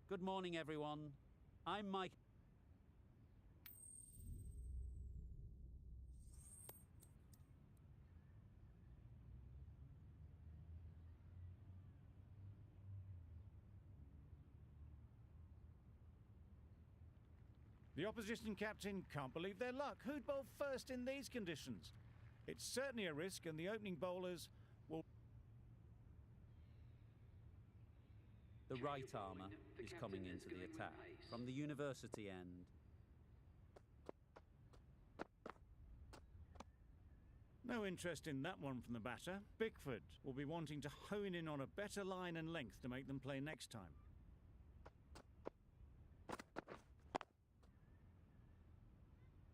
Good morning, everyone. I'm Mike. The opposition captain can't believe their luck. Who'd bowl first in these conditions? It's certainly a risk, and the opening bowlers will... The right armour is coming into the attack from the university end. No interest in that one from the batter. Bickford will be wanting to hone in on a better line and length to make them play next time.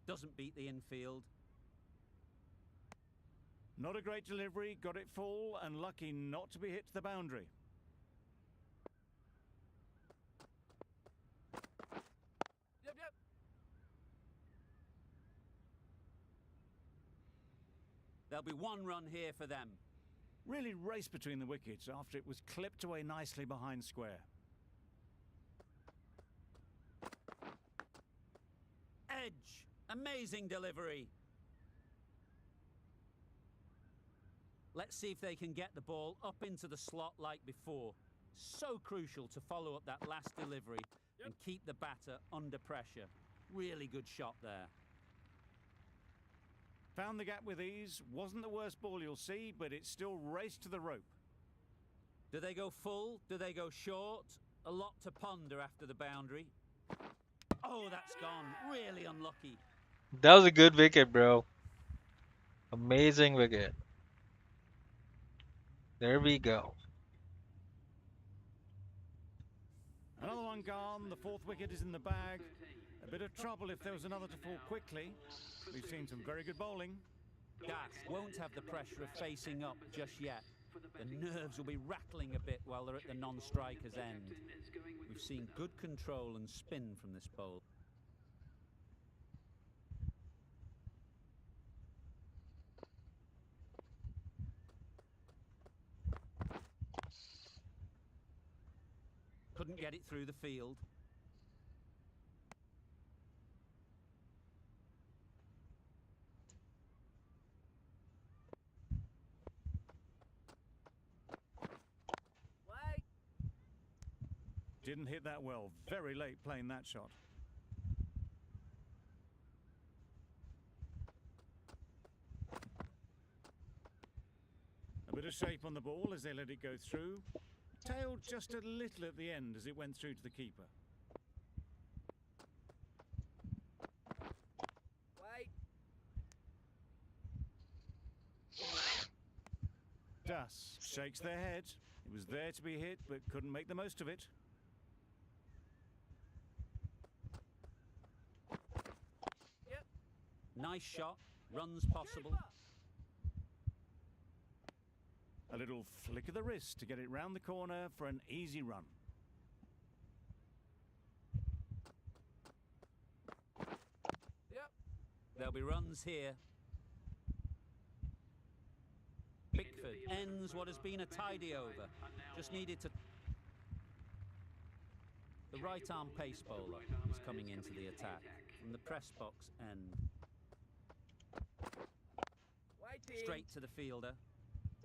Doesn't beat the infield. Not a great delivery, got it full and lucky not to be hit to the boundary. Yep. There'll be one run here for them. Really raced between the wickets after it was clipped away nicely behind square. Edge. Amazing delivery. Let's see if they can get the ball up into the slot like before. So crucial to follow up that last delivery and keep the batter under pressure. Really good shot there. Found the gap with ease. Wasn't the worst ball you'll see, but it still raced to the rope. Do they go full? Do they go short? A lot to ponder after the boundary. Oh, that's gone. Really unlucky. That was a good wicket, bro. Amazing wicket. There we go. Another one gone. The fourth wicket is in the bag. A bit of trouble if there was another to fall quickly. We've seen some very good bowling. Das won't have the pressure of facing up just yet. The nerves will be rattling a bit while they're at the non-striker's end. We've seen good control and spin from this bowl. Couldn't get it through the field. Didn't hit that well. Very late playing that shot. A bit of shape on the ball as they let it go through. Tailed just a little at the end as it went through to the keeper. Das shakes their head. It was there to be hit, but couldn't make the most of it. Nice shot. Runs possible. A little flick of the wrist to get it round the corner for an easy run. There'll be runs here. Bickford ends what has been a tidy over. Just needed to... The right arm pace bowler is coming into the attack from the press box end. Straight to the fielder.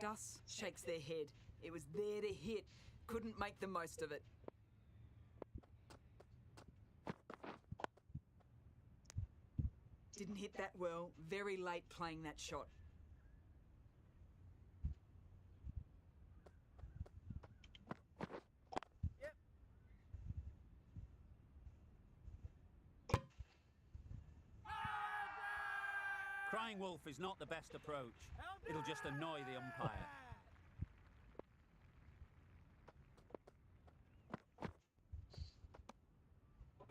Gus shakes their head. It was there to hit. Couldn't make the most of it. Didn't hit that well. Very late playing that shot. Crying wolf is not the best approach. It'll just annoy the umpire.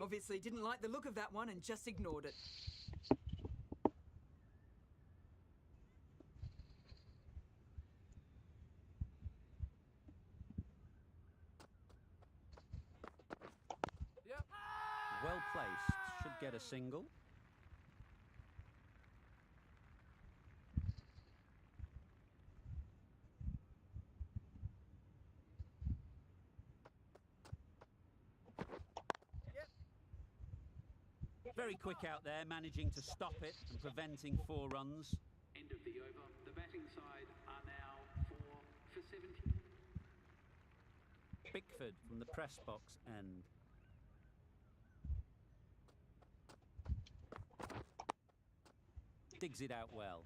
Obviously didn't like the look of that one and just ignored it. Well placed. Should get a single. Very quick out there, managing to stop it and preventing 4 runs. End of the over. The batting side are now 4 for 70. Pickford from the press box end. Digs it out well.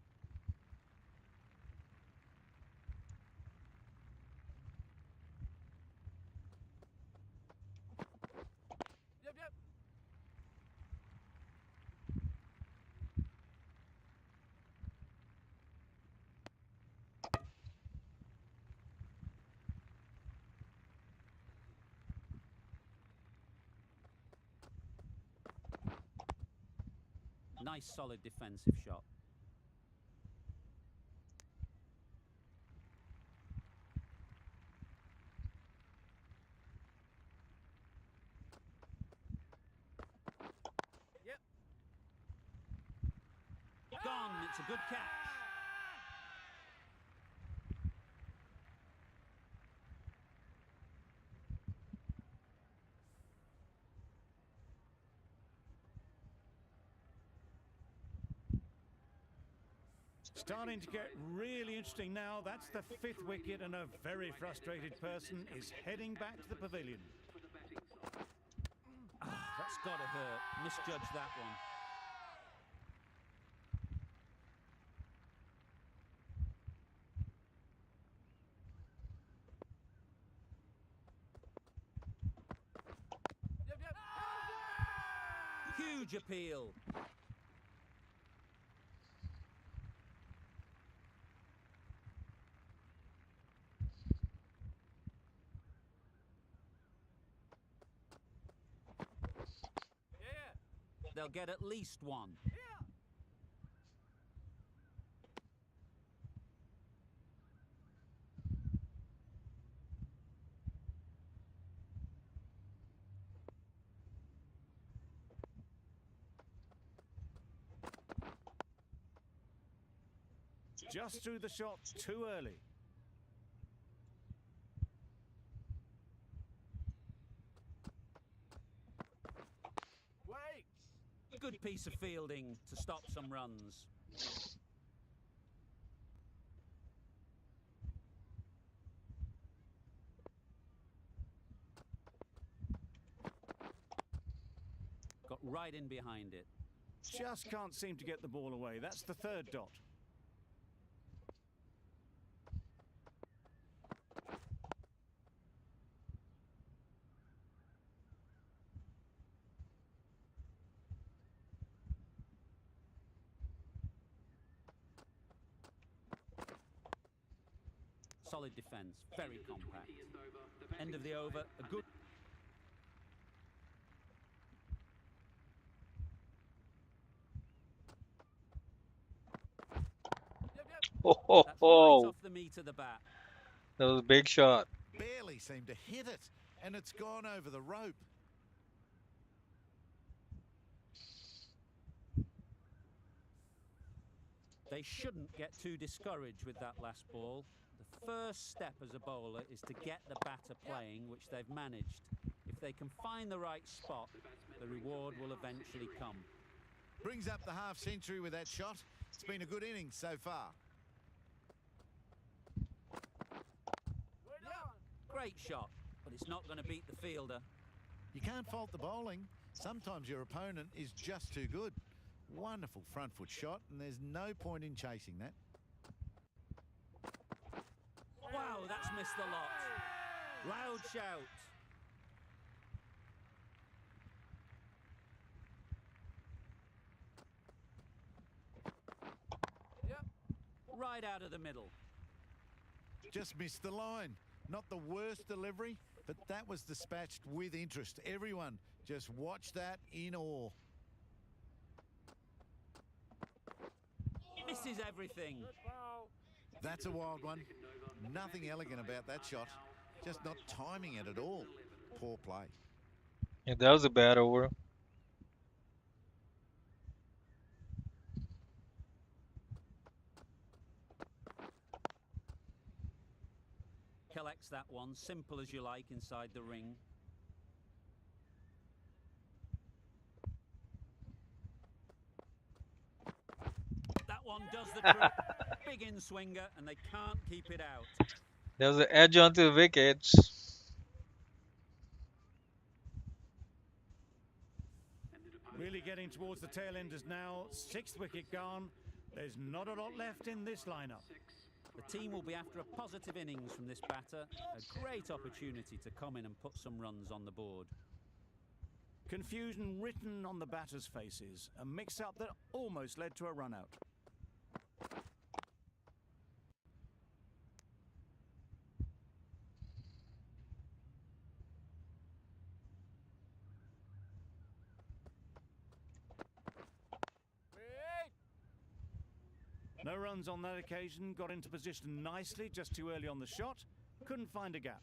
Yep, yep. Nice solid defensive shot. Yep. Gone, it's a good catch. Starting to get really interesting now. That's the 5th wicket, and a very frustrated person is heading back to the pavilion. That's got to hurt. Misjudged that one. Yep, yep. Huge appeal. Yeah. They'll get at least 1. Yeah. Just threw the shot too early. Wait. A good piece of fielding to stop some runs. Got right in behind it. Just can't seem to get the ball away. That's the 3rd dot. Solid defence, very compact. End of the over, a good... Yep, yep. Oh, ho, That's right ho. off the meat of the bat. That was a big shot. Barely seemed to hit it, and it's gone over the rope. They shouldn't get too discouraged with that last ball. The first step as a bowler is to get the batter playing, which they've managed. If they can find the right spot, the reward will eventually come. Brings up the half century with that shot. It's been a good innings so far. We're done. Great shot, but it's not going to beat the fielder. You can't fault the bowling. Sometimes your opponent is just too good. Wonderful front foot shot, and there's no point in chasing that. Wow, that's missed the lot. Loud shout. Yep. Right out of the middle. Just missed the line. Not the worst delivery, but that was dispatched with interest. Everyone just watched that in awe. Misses everything. Good ball. That's a wild one. Nothing elegant about that shot. Just not timing it at all. Poor play. Yeah, that was a bad over. Collects that one, simple as you like, inside the ring. one does the trick. Big in swinger, and they can't keep it out. There's an edge onto the wickets. Really getting towards the tail enders now. 6th wicket gone. There's not a lot left in this lineup. The team will be after a positive innings from this batter. A great opportunity to come in and put some runs on the board. Confusion written on the batters' faces. A mix-up that almost led to a run-out. Wait. No runs on that occasion. Got into position nicely, just too early on the shot. Couldn't find a gap.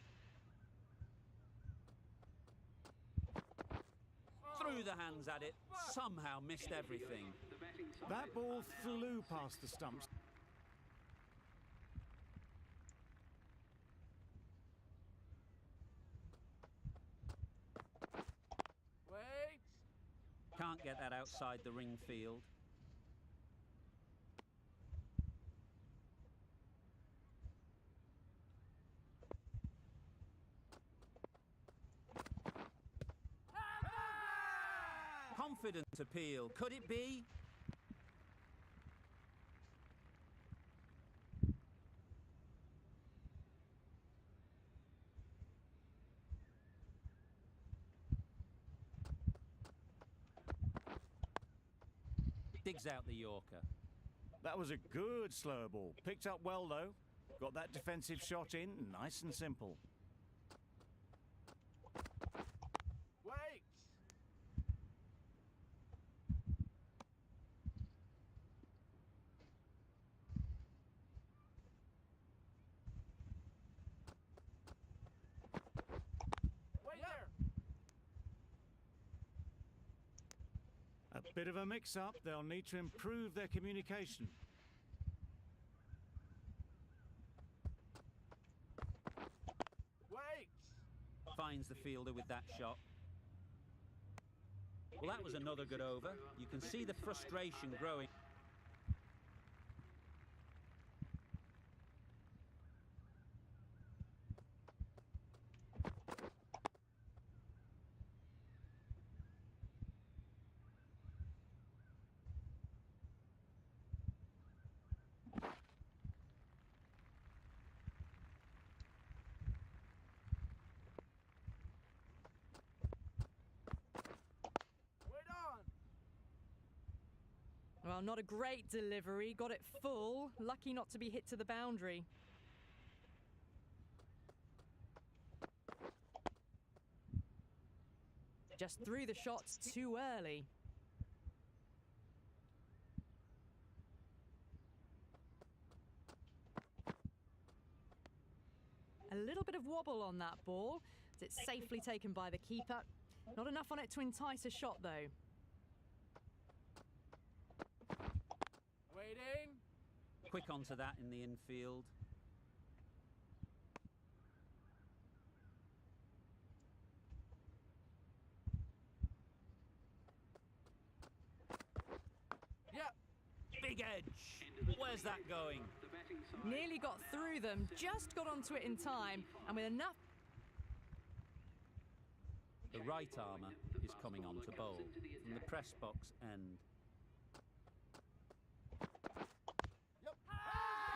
Threw the hands at it, somehow missed everything. That ball flew past the stumps. Wait. Can't get that outside the ring field. Confident appeal. Could it be? Digs out the Yorker. That was a good slower ball. Picked up well, though. Got that defensive shot in, nice and simple. Wait. Wait there. A bit of a mix-up. They'll need to improve their communication. Wait. Finds the fielder with that shot. Well, that was another good over. You can see the frustration growing. Wait on. Well, not a great delivery. Got it full. Lucky not to be hit to the boundary. Just threw the shots too early. A little bit of wobble on that ball. It's safely taken by the keeper. Not enough on it to entice a shot, though. Waiting. Quick onto that in the infield. Yep. Big edge. Where's that going? Nearly got through them, just got onto it in time, and with enough... The right armour is coming on to bowl from the press box end. Yep.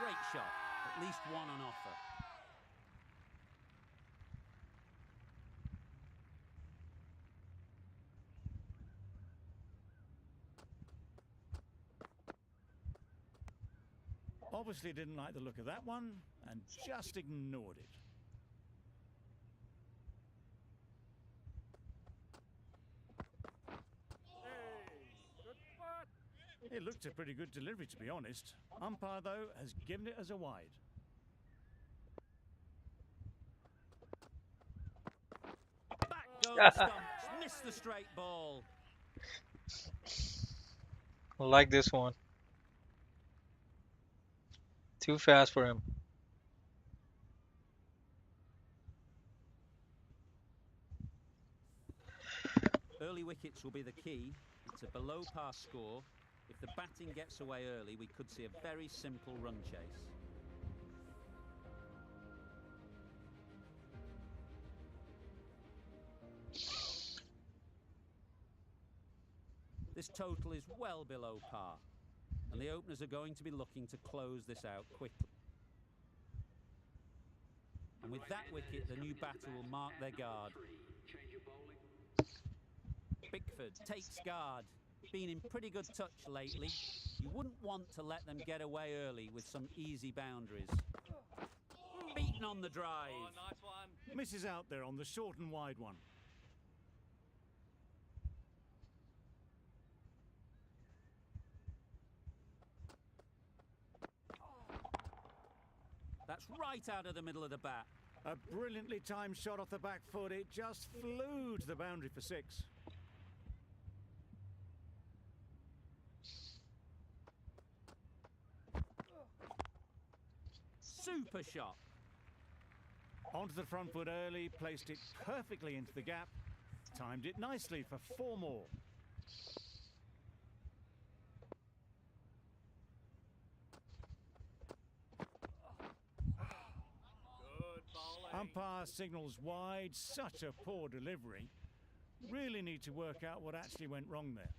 Great shot. At least one on offer. Obviously didn't like the look of that one and just ignored it. Hey. Good spot. It looked a pretty good delivery, to be honest. Umpire, though, has given it as a wide. Back go the stumps. Missed the straight ball. I like this one. Too fast for him. Early wickets will be the key. It's a below par score. If the batting gets away early, we could see a very simple run chase. This total is well below par, and the openers are going to be looking to close this out quickly. And with that wicket, the new batter will mark their guard. Bickford takes guard. Been in pretty good touch lately. You wouldn't want to let them get away early with some easy boundaries. Beaten on the drive. Oh, nice one. Misses out there on the short and wide one. That's right out of the middle of the bat. A brilliantly timed shot off the back foot. It just flew to the boundary for 6. Super shot. Onto the front foot early, placed it perfectly into the gap. Timed it nicely for 4 more. Good bowling. Umpire signals wide. Such a poor delivery. Really need to work out what actually went wrong there.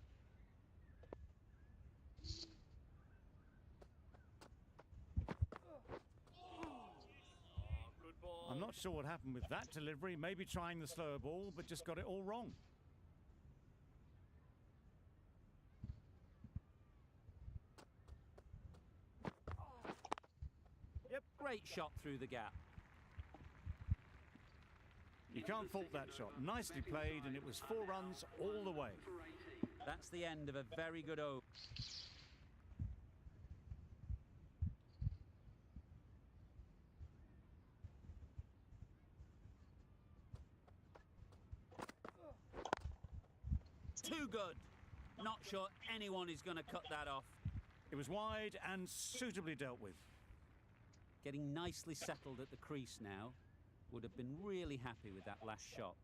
Good ball. I'm not sure what happened with that delivery. Maybe trying the slower ball, but just got it all wrong. Great shot through the gap. You can't fault that shot. Nicely played, and it was 4 runs all the way. That's the end of a very good over. Too good. Not sure anyone is going to cut that off. It was wide and suitably dealt with. Getting nicely settled at the crease now. Would have been really happy with that last shot.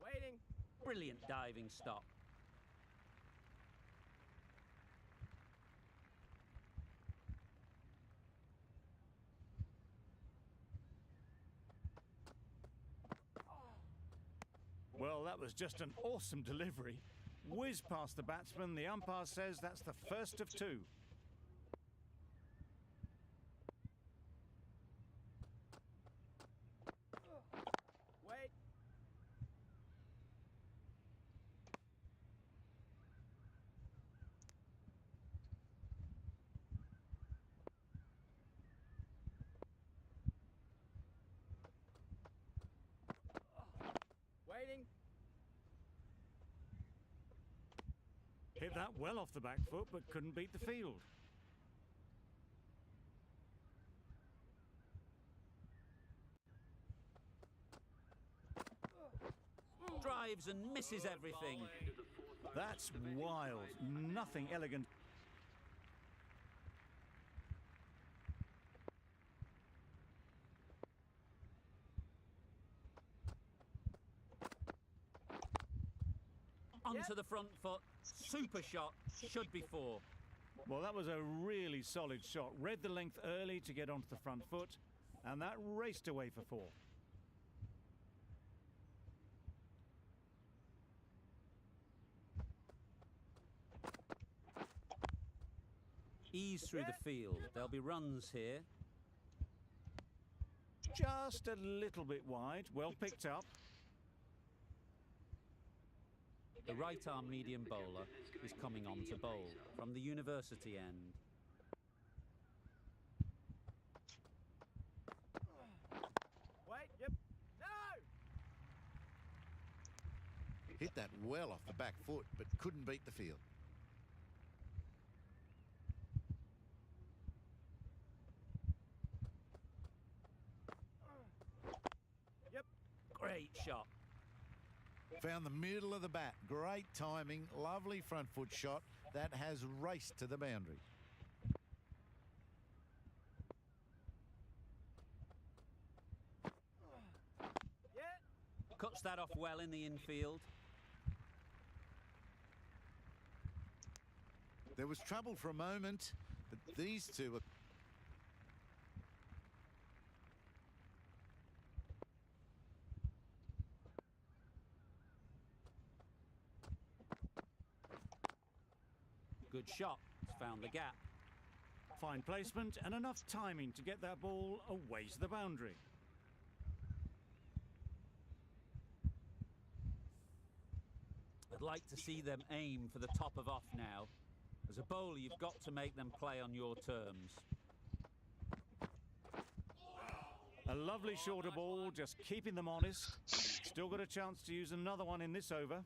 Waiting. Brilliant diving stop. Well, that was just an awesome delivery. Whiz past the batsman. The umpire says that's the first of 2. Wait. Waiting. Hit that well off the back foot, but couldn't beat the field. Drives and misses everything. That's wild. Nothing elegant. Onto the front foot. Super shot. Should be 4. Well, that was a really solid shot. Read the length early to get onto the front foot, and that raced away for 4. Ease through the field. There'll be runs here. Just a little bit wide. Well picked up. The right-arm medium bowler is coming on to bowl from the university end. Wait. Yep. No. Hit that well off the back foot, but couldn't beat the field. Great shot. Found the middle of the bat. Great timing. Lovely front foot shot. That has raced to the boundary. Cuts that off well in the infield. There was trouble for a moment, but these two are... Good shot. It's found the gap. Fine placement and enough timing to get that ball away to the boundary. I'd like to see them aim for the top of off now. As a bowler, you've got to make them play on your terms. A lovely shorter ball, just keeping them honest. Still got a chance to use another one in this over.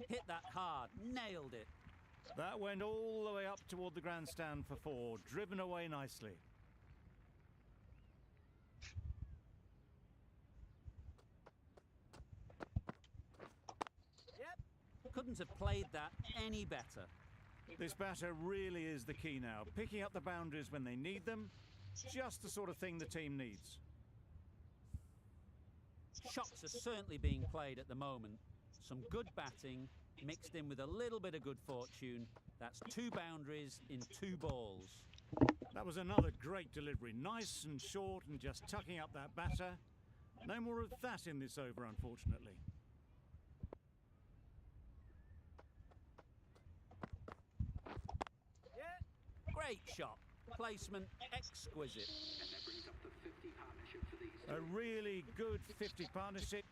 Hit that hard, nailed it. That went all the way up toward the grandstand for 4, driven away nicely. Couldn't have played that any better. This batter really is the key now, picking up the boundaries when they need them. Just the sort of thing the team needs. Shots are certainly being played at the moment. Some good batting, mixed in with a little bit of good fortune. That's 2 boundaries in 2 balls. That was another great delivery. Nice and short and just tucking up that batter. No more of that in this over, unfortunately. Great shot. Placement exquisite. And that brings up the 50 partnership for these two. A really good 50 partnership.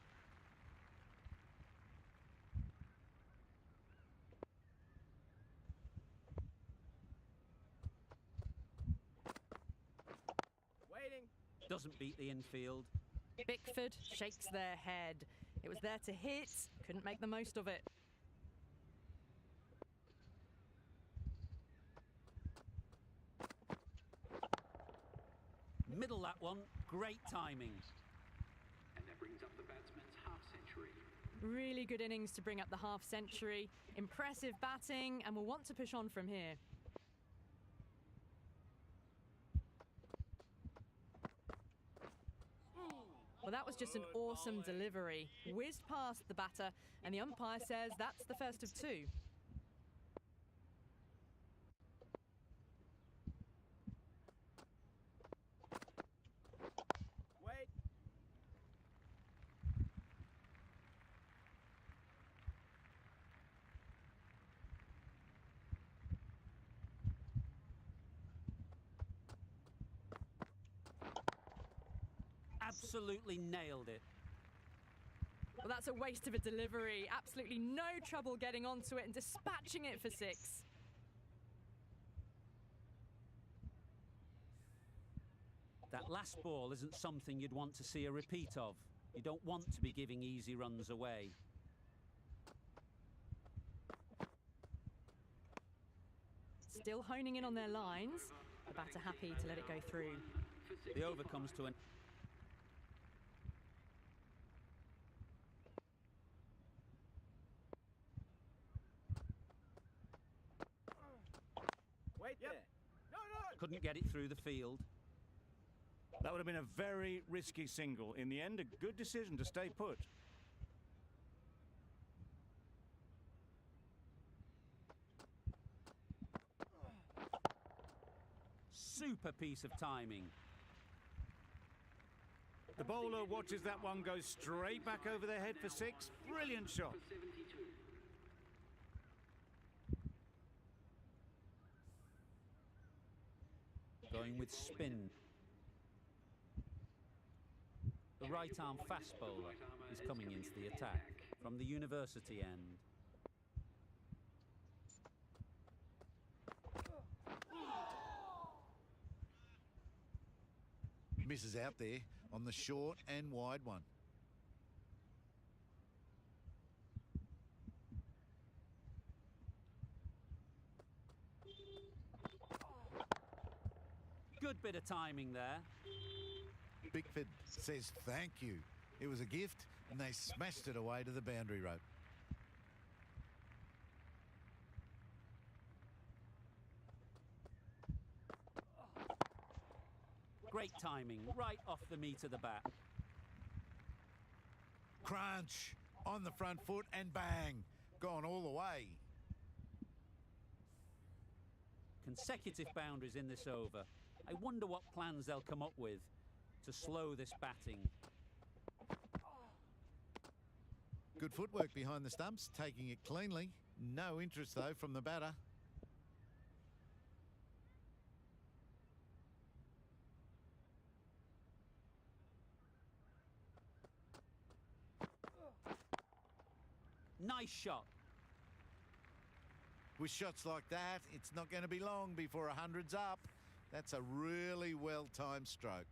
Waiting. Doesn't beat the infield. Bickford shakes their head. It was there to hit, couldn't make the most of it. Middle that one, great timing. And that brings up the batsman's half century. Really good innings to bring up the half century. Impressive batting, and will want to push on from here. Well, that was just an awesome delivery. Whizzed past the batter, and the umpire says that's the first of 2. Wait. Absolutely nailed it. Well, that's a waste of a delivery. Absolutely no trouble getting onto it and dispatching it for 6. That last ball isn't something you'd want to see a repeat of. You don't want to be giving easy runs away. Still honing in on their lines. The batter happy to let it go through. The over comes to an... Wait there. No, no. Couldn't get it through the field. That would have been a very risky single. In the end, a good decision to stay put. Super piece of timing. The bowler watches that one go straight back over their head for 6. Brilliant shot. For 72. Going with spin. The right arm fast bowler is coming into the attack from the university end. Misses out there on the short and wide one. Good bit of timing there. Bickford says thank you. It was a gift and they smashed it away to the boundary rope. Great timing, right off the meat of the bat. Crunch on the front foot and bang, gone all the way. Consecutive boundaries in this over. I wonder what plans they'll come up with to slow this batting. Good footwork behind the stumps, taking it cleanly. No interest, though, from the batter. Nice shot. With shots like that, it's not going to be long before 100's up. That's a really well-timed stroke.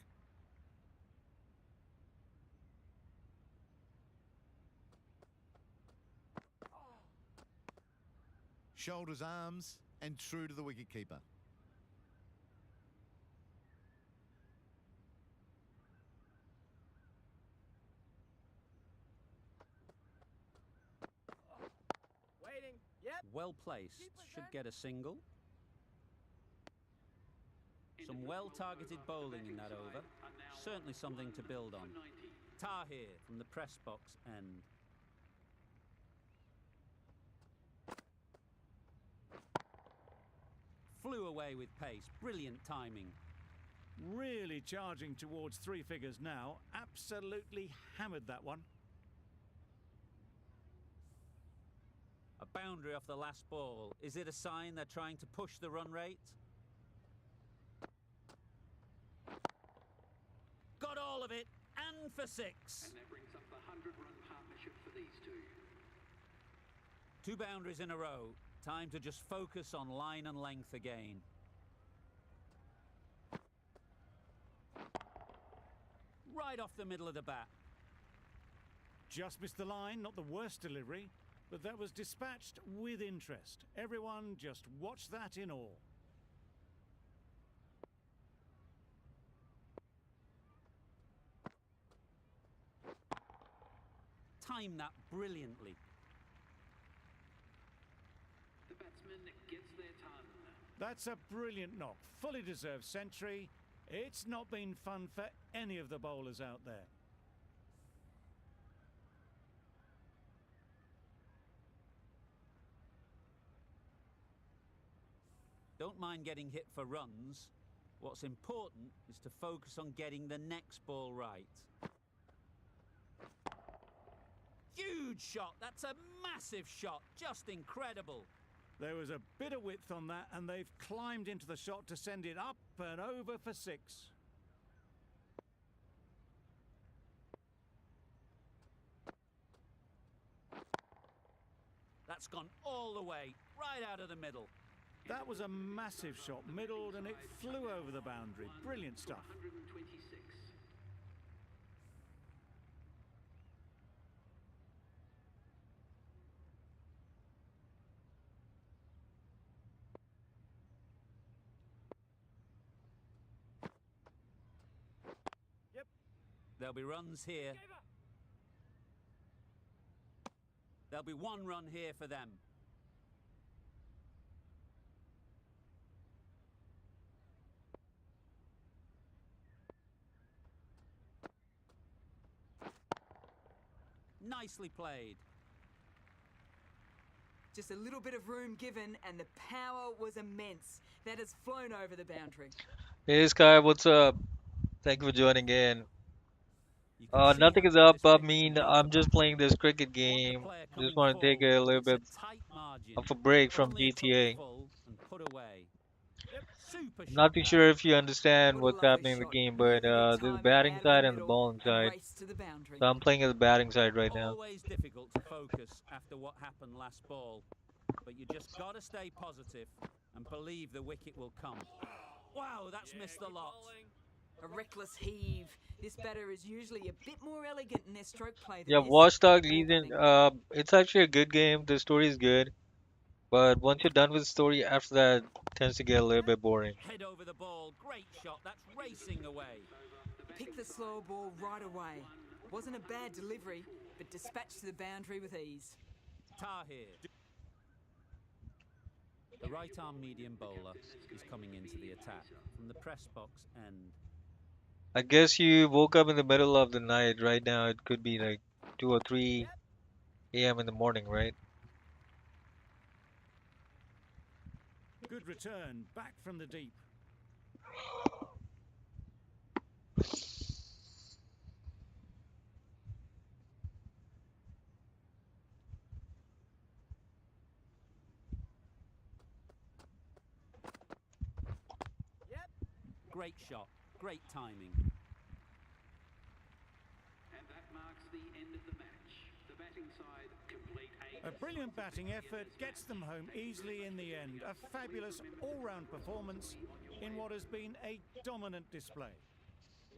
Shoulders, arms, and true to the wicketkeeper. Waiting. Yep. Well placed. Should get a single. Some well-targeted bowling in that over. Certainly something to build on. Tahir from the press box end. Flew away with pace. Brilliant timing. Really charging towards three figures now. Absolutely hammered that one. A boundary off the last ball. Is it a sign they're trying to push the run rate? Got all of it, and for 6. And that brings up the 100-run partnership for these two. 2 boundaries in a row. Time to just focus on line and length again. Right off the middle of the bat. Just missed the line, not the worst delivery, but that was dispatched with interest. Everyone just watch that in awe. Time that brilliantly. The batsman gets their ton. That's a brilliant knock. Fully deserved century. It's not been fun for any of the bowlers out there. Don't mind getting hit for runs. What's important is to focus on getting the next ball right. Huge shot. That's a massive shot. Just incredible. There was a bit of width on that, and they've climbed into the shot to send it up and over for 6. That's gone all the way, right out of the middle. That was a massive shot, middled, and it flew over the boundary. Brilliant stuff. 126. There'll be runs here. There'll be 1 run here for them. Nicely played. Just a little bit of room given, and the power was immense. That has flown over the boundary. Hey Sky, what's up? Thank you for joining in. You can see Nothing how is up. this I pitch mean, can be I'm just fast. playing this cricket Want the game. player Just coming want to take a forward. little It's bit tight margin. of a break from Only a touch GTA. full and put away. Super Not shot too that. sure if you understand What a what's lovely happening in the shot. game, but Really good there's timing batting out of side the and the middle bowling and side. race to the boundary. So I'm playing as the batting side right now. Always difficult to focus after what happened last ball, but you just got to stay positive and believe the wicket will come. Wow, that's missed a lot. A reckless heave. This batter is usually a bit more elegant in their stroke play than Yeah, this. Watchdog Ball Legion. batting. It's actually a good game. The story is good, but once you're done with the story, after that, it tends to get a little bit boring. Head over the ball, great shot, that's racing away. Picked the slow ball right away. Wasn't a bad delivery, but dispatched to the boundary with ease. Tahir. The right arm medium bowler is coming into the attack from the press box end. I guess you woke up in the middle of the night. Right now, it could be like 2 or 3 a.m. in the morning, right? Good return, back from the deep. Yep. Great shot, great timing. And that marks the end of the match. The batting side complete A brilliant batting effort gets them home easily in the end. A fabulous all-round performance in what has been a dominant display.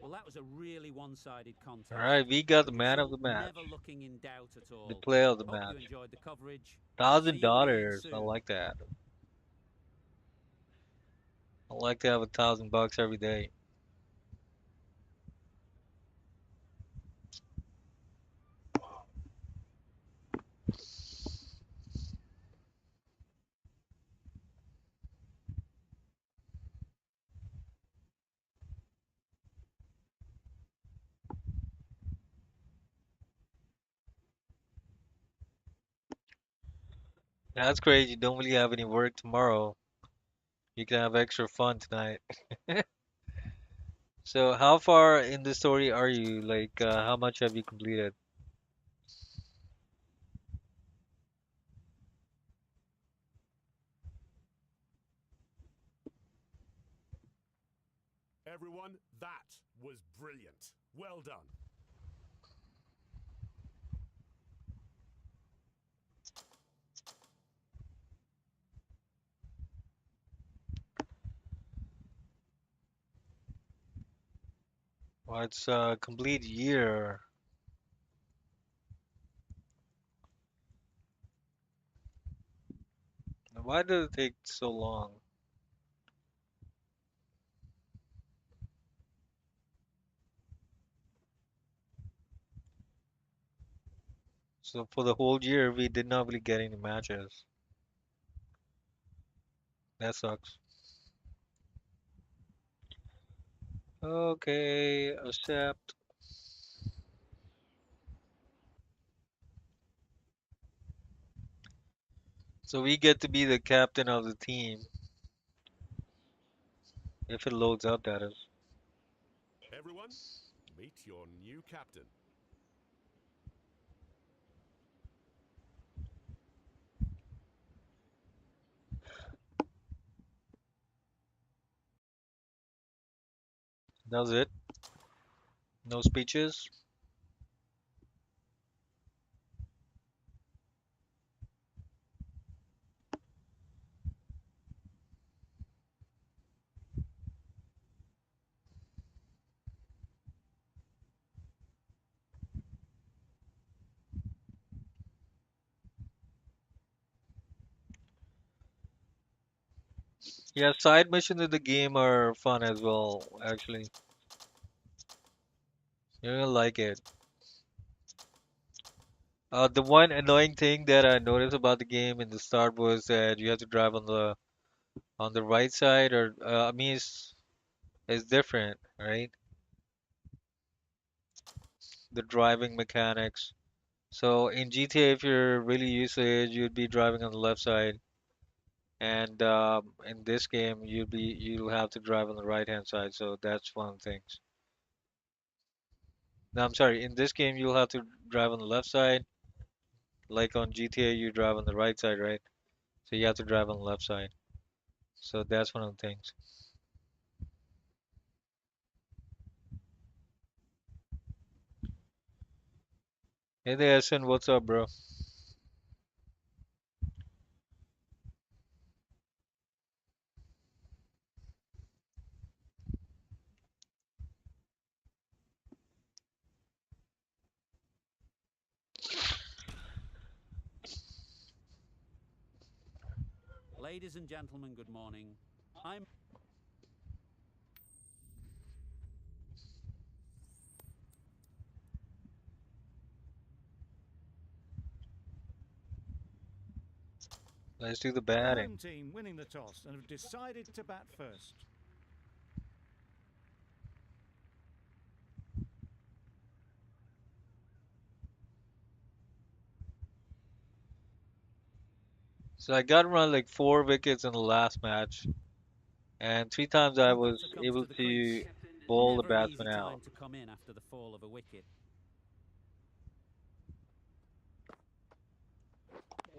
Well, that was a really one-sided contest. All right, we got the The man of result the match, never looking in doubt at all. the player of the Hope you match. enjoyed the coverage. See you again $1,000. I soon. like that. I like to have $1,000 every day. That's great. You don't really have any work tomorrow. You can have extra fun tonight. So, how far in the story are you? Like, how much have you completed? Everyone, that was brilliant. Well done. Well, it's a complete year. Why did it take so long? So, for the whole year, we did not really get any matches. That sucks. Okay, accept. So we get to be the captain of the team if it loads up, that is. Everyone, meet your new captain. That was it. No speeches. Yeah, side missions in the game are fun as well, actually. You're gonna like it. The one annoying thing that I noticed about the game in the start was that you have to drive on the right side, or I mean, it's different, right? The driving mechanics. So in GTA, if you're really used to it, you'd be driving on the left side, and in this game, you'll have to drive on the right hand side. So that's one of the things. No, I'm sorry. In this game, you'll have to drive on the left side. Like on GTA, you drive on the right side, right? So you have to drive on the left side. So that's one of the things. Hey there, Essen, what's up, bro? Ladies and gentlemen, good morning. I'm Let's do the The batting. home team winning the toss and have decided to bat first. So I got around like 4 wickets in the last match, and 3 times I The was batter comes able to the to crease. bowl the Never an easy batsman out. time to come in after the fall of a wicket.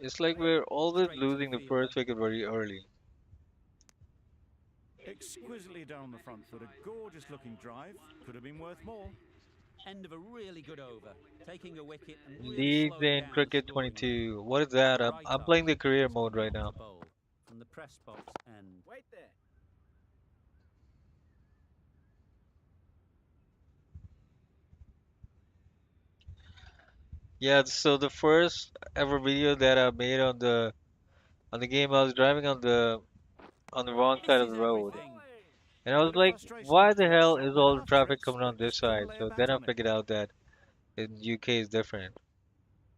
It's like we're always Straight to the losing the fielder. first wicket very early. Exquisitely done on the front foot. A gorgeous looking drive. Could have been worth more. End of a really good over. Taking a wicket and really Leads slowing in down the cricket scoring rate. 22. What is that? I'm, Right I'm arm playing the career is mode coming right up now. to bowl from the press box end. Wait there. Yeah, so the first ever video that I made on the game, I was driving on the wrong This side of is the road. everything. And I A was bit of like, frustration why left the with that hell shot. is Went all the after traffic it, coming on but this still side? lay a So bat then I on it. figured out that in UK is different.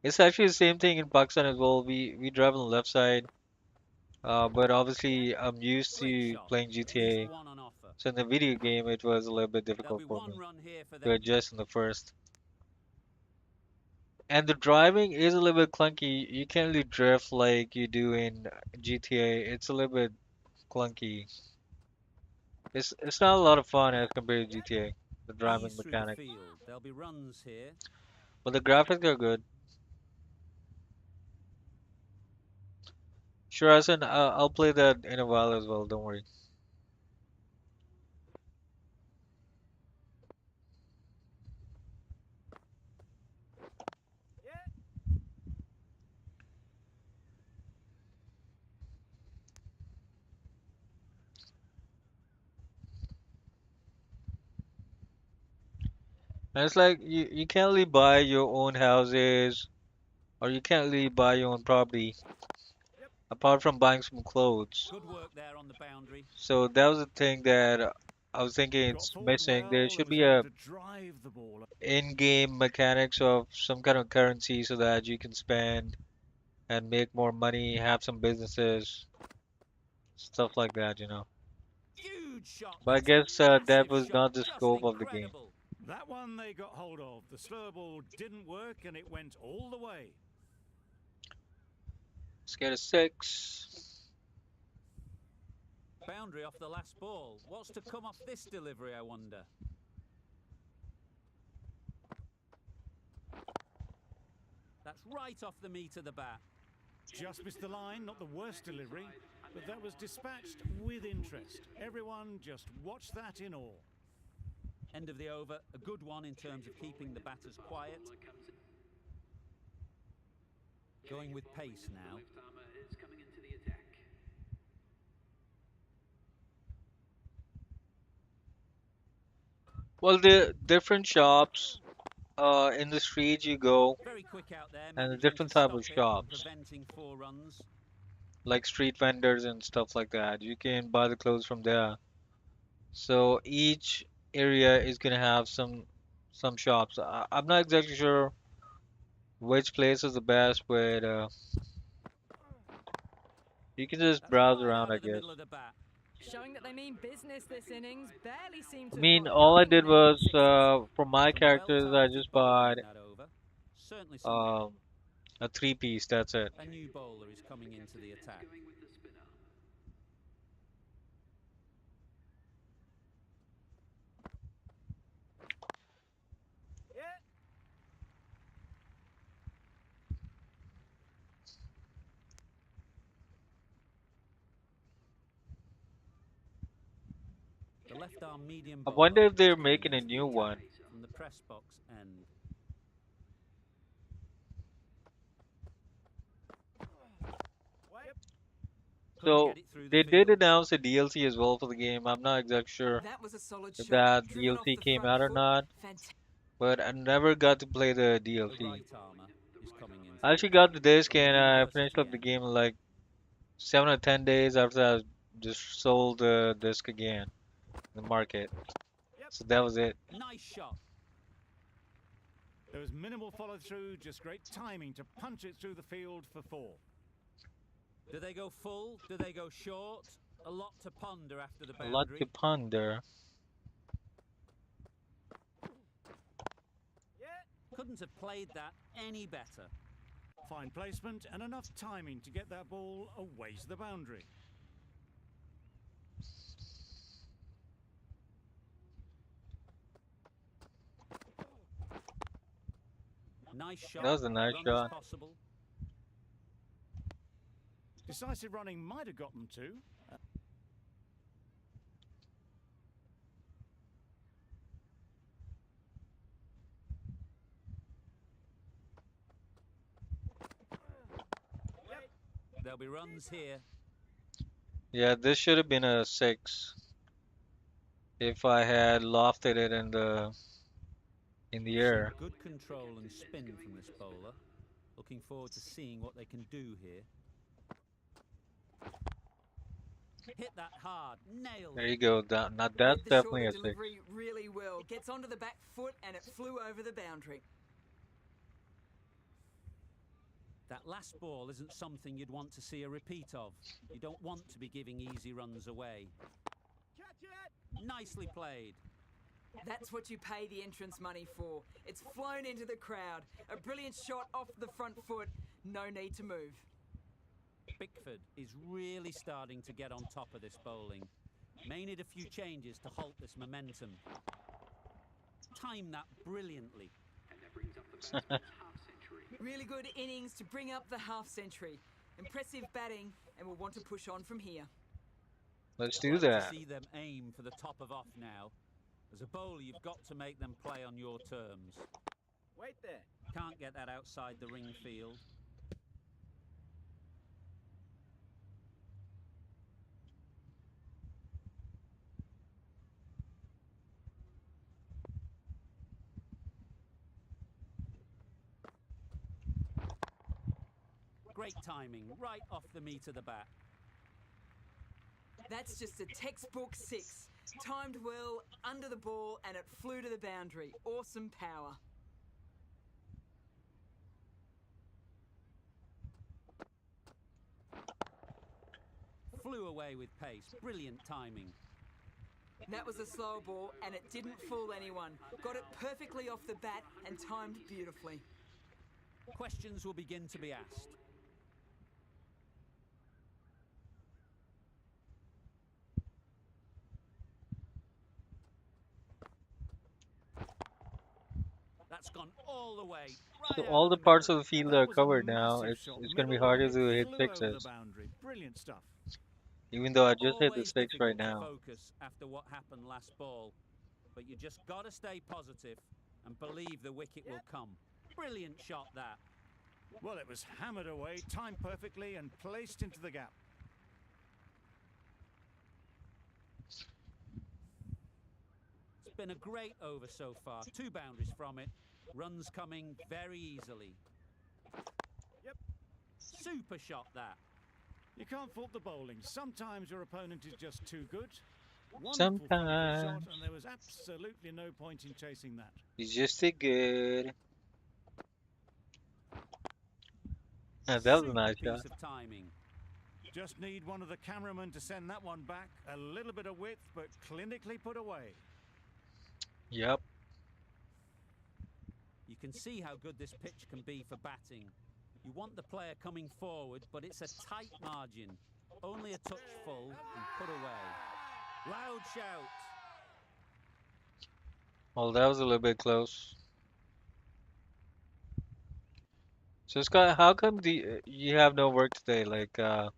It's actually the same thing in Pakistan as well. We drive on the left side, but obviously I'm used Great to shot. playing At least GTA. one on offer. So in the video game, it was a little bit There'll difficult be for one me run here for to them. adjust in the first. And the driving is a little bit clunky. You can't really drift like you do in GTA. It's a little bit clunky. It's not a lot of fun as compared to GTA, the driving Ease through the mechanics. field. There'll be runs here. But the graphics are good. Sure, Hassan, I'll play that in a while as well. Don't worry. Yeah. And it's like you can't really buy your own houses or you can't really buy your own property apart from buying some clothes. Good work there on the boundary. So that was the thing that I was thinking Got it's forward missing. There well and should was be able a to drive the ball. in-game mechanics of some kind of currency so that you can spend and make more money, have some businesses, stuff like that, you know. Huge shot. But I That's a guess that massive was shot. not the Just scope of the game. incredible. That one they got hold of. The slow ball didn't work and it went all the way. Let's get a 6. Boundary off the last ball. What's to come off this delivery, I wonder? That's right off the meat of the bat. Just missed the line, not the worst delivery, but that was dispatched with interest. Everyone just watched that in awe. End of the over. A good one in terms of keeping the batters quiet. Going with pace now. Left armour is coming into the attack. Well, the different shops in the streets you go, Very quick out there, and the managing to different type stop of it and shops, preventing 4 runs. like street vendors and stuff like that. You can buy the clothes from there. So each area is gonna have some shops. I'm not exactly sure which place is the best, but you can just That's browse right around, out I of the guess. middle of the bat. Showing that they mean business this innings. Barely seemed I to have mean, got all I going did when they hit was sixes. for my Some characters, I well-targeted just bowling bought in that over. Certainly some. a 3-piece. That's it. A new bowler is coming into the attack. Going with the spinner. Yeah. The left arm medium I bowler wonder if is they're coming making a into the new one. attack from the press box end. Wait. Couldn't So get it through the they did field. announce a DLC as well for the game. I'm not exactly sure That was a solid if shot. that Driven off DLC the came front out or foot. not, Fantastic. but I never got to play the The DLC. right armour is coming into I the actually got attack. the disc There'll be and I finished university up the end. game in like 7 or 10 days after I just sold the disc again in the market. Yep. So that was it. Nice shot. There was minimal follow through, just great timing to punch it through the field for 4. Do they go full? Do they go short? A lot to ponder after the A lot boundary. to ponder. Yeah. Couldn't have played that any better. Fine placement and enough timing to get that ball away to the boundary. Nice shot. That was a nice Run shot. as possible. Decisive running might have got them too. There'll be runs here. Yeah, this should have been a 6 if I had lofted it in the air. Good control and spin from this bowler. Looking forward to seeing what they can do here. Hit that hard, nailed There it. you go. Now that's Read the definitely shorter a 6. delivery really well. Gets onto the back foot and it flew over the boundary. That last ball isn't something you'd want to see a repeat of. You don't want to be giving easy runs away. Catch it! Nicely played. That's what you pay the entrance money for. It's flown into the crowd. A brilliant shot off the front foot. No need to move. Bickford is really starting to get on top of this bowling. May need a few changes to halt this momentum. Time that brilliantly. And that brings up the batsman's half-century. Really good innings to bring up the half century. Impressive batting, and we'll want to push on from here. Let's I'd do like that. to see them aim for the top of off now. As a bowler, you've got to make them play on your terms. Wait there. Can't get that outside the ring field. Great timing, right off the meat of the bat. That's just a textbook 6. Timed well, under the ball, and it flew to the boundary. Awesome power. Flew away with pace, brilliant timing. That was a slower ball, and it didn't fool anyone. Got it perfectly off the bat and timed beautifully. Questions will begin to be asked. That's gone all the way. So Right out all the the parts middle. of the field That are was a covered now. massive It's shot, gonna be middle, harder and to it hit flew over the 6s. boundary. Brilliant stuff. Even though I just hit the Always 6 right difficult to now. focus after what happened last ball, but you just got to stay positive and believe the wicket will come. Brilliant shot that. Well, it was hammered away, timed perfectly and placed into the gap. It's been a great over so far. 2 boundaries from it. Runs coming very easily. Yep. Super shot that. You can't fault the bowling. Sometimes your opponent is just too good. Wonderful front foot Sometimes. shot, and there was absolutely no point in chasing that. He's just too good. That was a Super nice piece shot. of timing. Just need one of the cameramen to send that one back. A little bit of width, but clinically put away. Yep. You can see how good this pitch can be for batting. You want the player coming forward, but it's a tight margin. Only a touch full and put away. Loud shout. Well, that was a little bit close. So Scott, how come you have no work today? Like, Super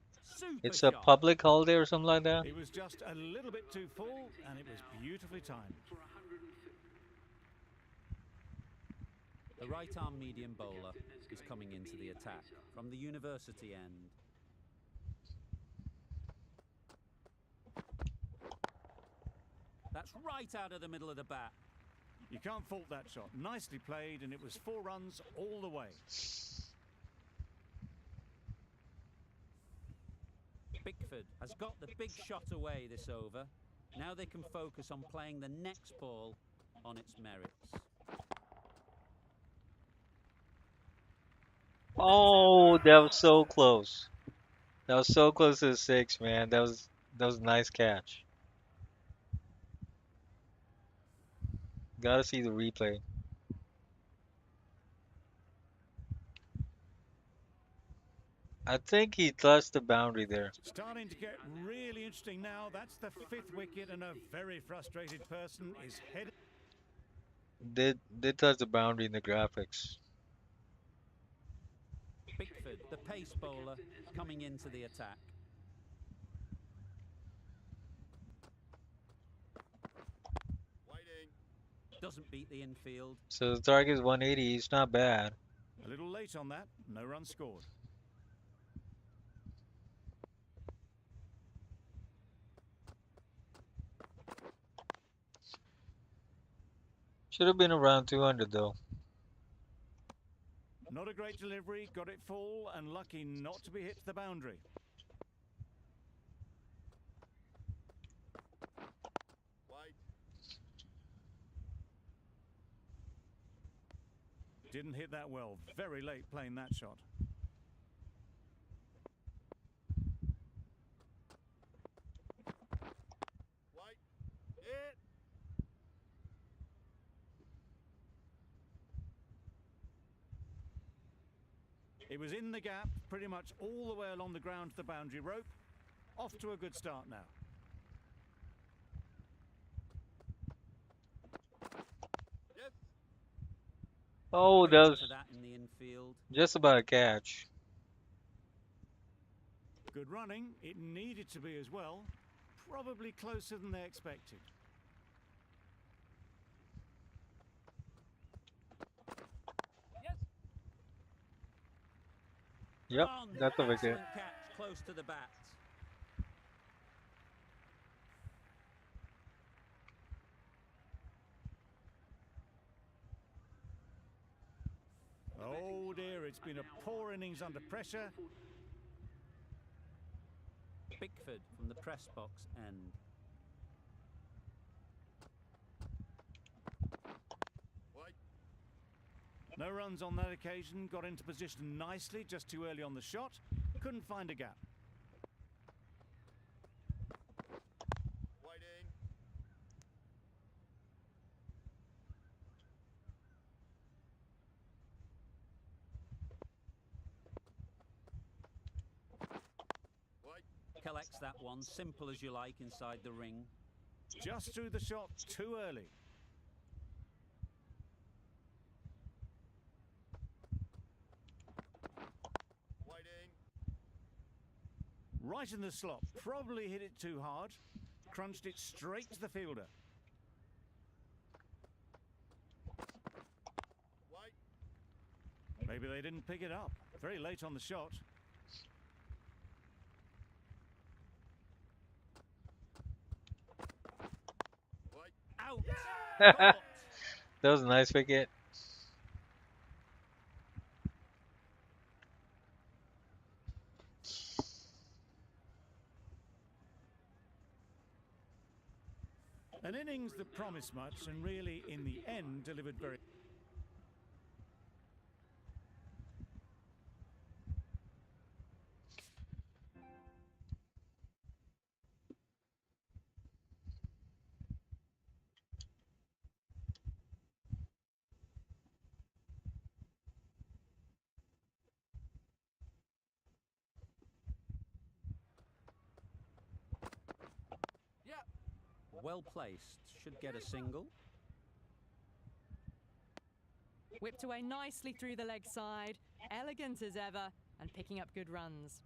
it's a shot. public holiday or something like that? It was just a little bit too full, and it was beautifully timed. For 150. The right-arm medium bowler is coming into the attack from the university end. That's right out of the middle of the bat. You can't fault that shot. Nicely played, and it was 4 runs all the way. Bickford has got the big shot away this over. Now they can focus on playing the next ball on its merits. Oh, that was so close. That was so close to the 6, man. That was a nice catch. Gotta see the replay. I think he touched the boundary there. Starting to get really interesting now. That's the 5th wicket, and a very frustrated person is headed. Did touch the boundary in the graphics. Pickford, the pace bowler, coming into the attack. Doesn't beat the infield. So the target is 180. It's not bad. A little late on that. No run scored. Should have been around 200 though. Not a great delivery. Got it full and lucky not to be hit to the boundary. Didn't hit that well. Very late playing that shot. It was in the gap, pretty much all the way along the ground to the boundary rope. Off to a good start now. Oh, that was To that in the infield. just about a catch. Good running. It needed to be as well. Probably closer than they expected. Yep, On. that's a wicket. Excellent catch, close to the bat. Oh dear, it's been a poor innings under pressure. Pickford from the press box end. No runs on that occasion. Got into position nicely, just too early on the shot. Couldn't find a gap. Collects that one, simple as you like, inside the ring. Just threw the shot too early. Right in the slot. Probably hit it too hard. Crunched it straight to the fielder. Maybe they didn't pick it up. Very late on the shot. Out! That was a nice wicket. An innings that promised much and really, in the end, delivered very... Well placed. Should get a single. Whipped away nicely through the leg side. Elegant as ever and picking up good runs.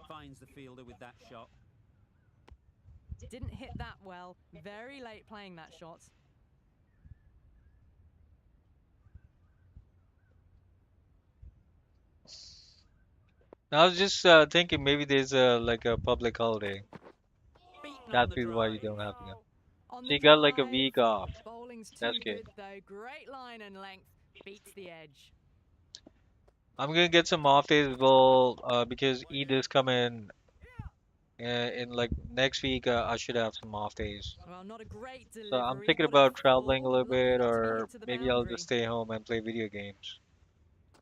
Finds the fielder with that shot. Didn't hit that well. Very late playing that shot. I was just thinking maybe there's like a public holiday. Beaten on That's the the reason why you drive. don't have to go. On So the you got like a drive. week off. Bowling's That's too good. good though. Great line and length. Beats the edge. I'm gonna get some off days as well because Eid is coming In like next week, I should have some off days. Well, not a great So I'm delivery. thinking Got it about traveling a full. little Lucky bit, not to be or hit to the maybe I'll boundary. just stay home and play video games.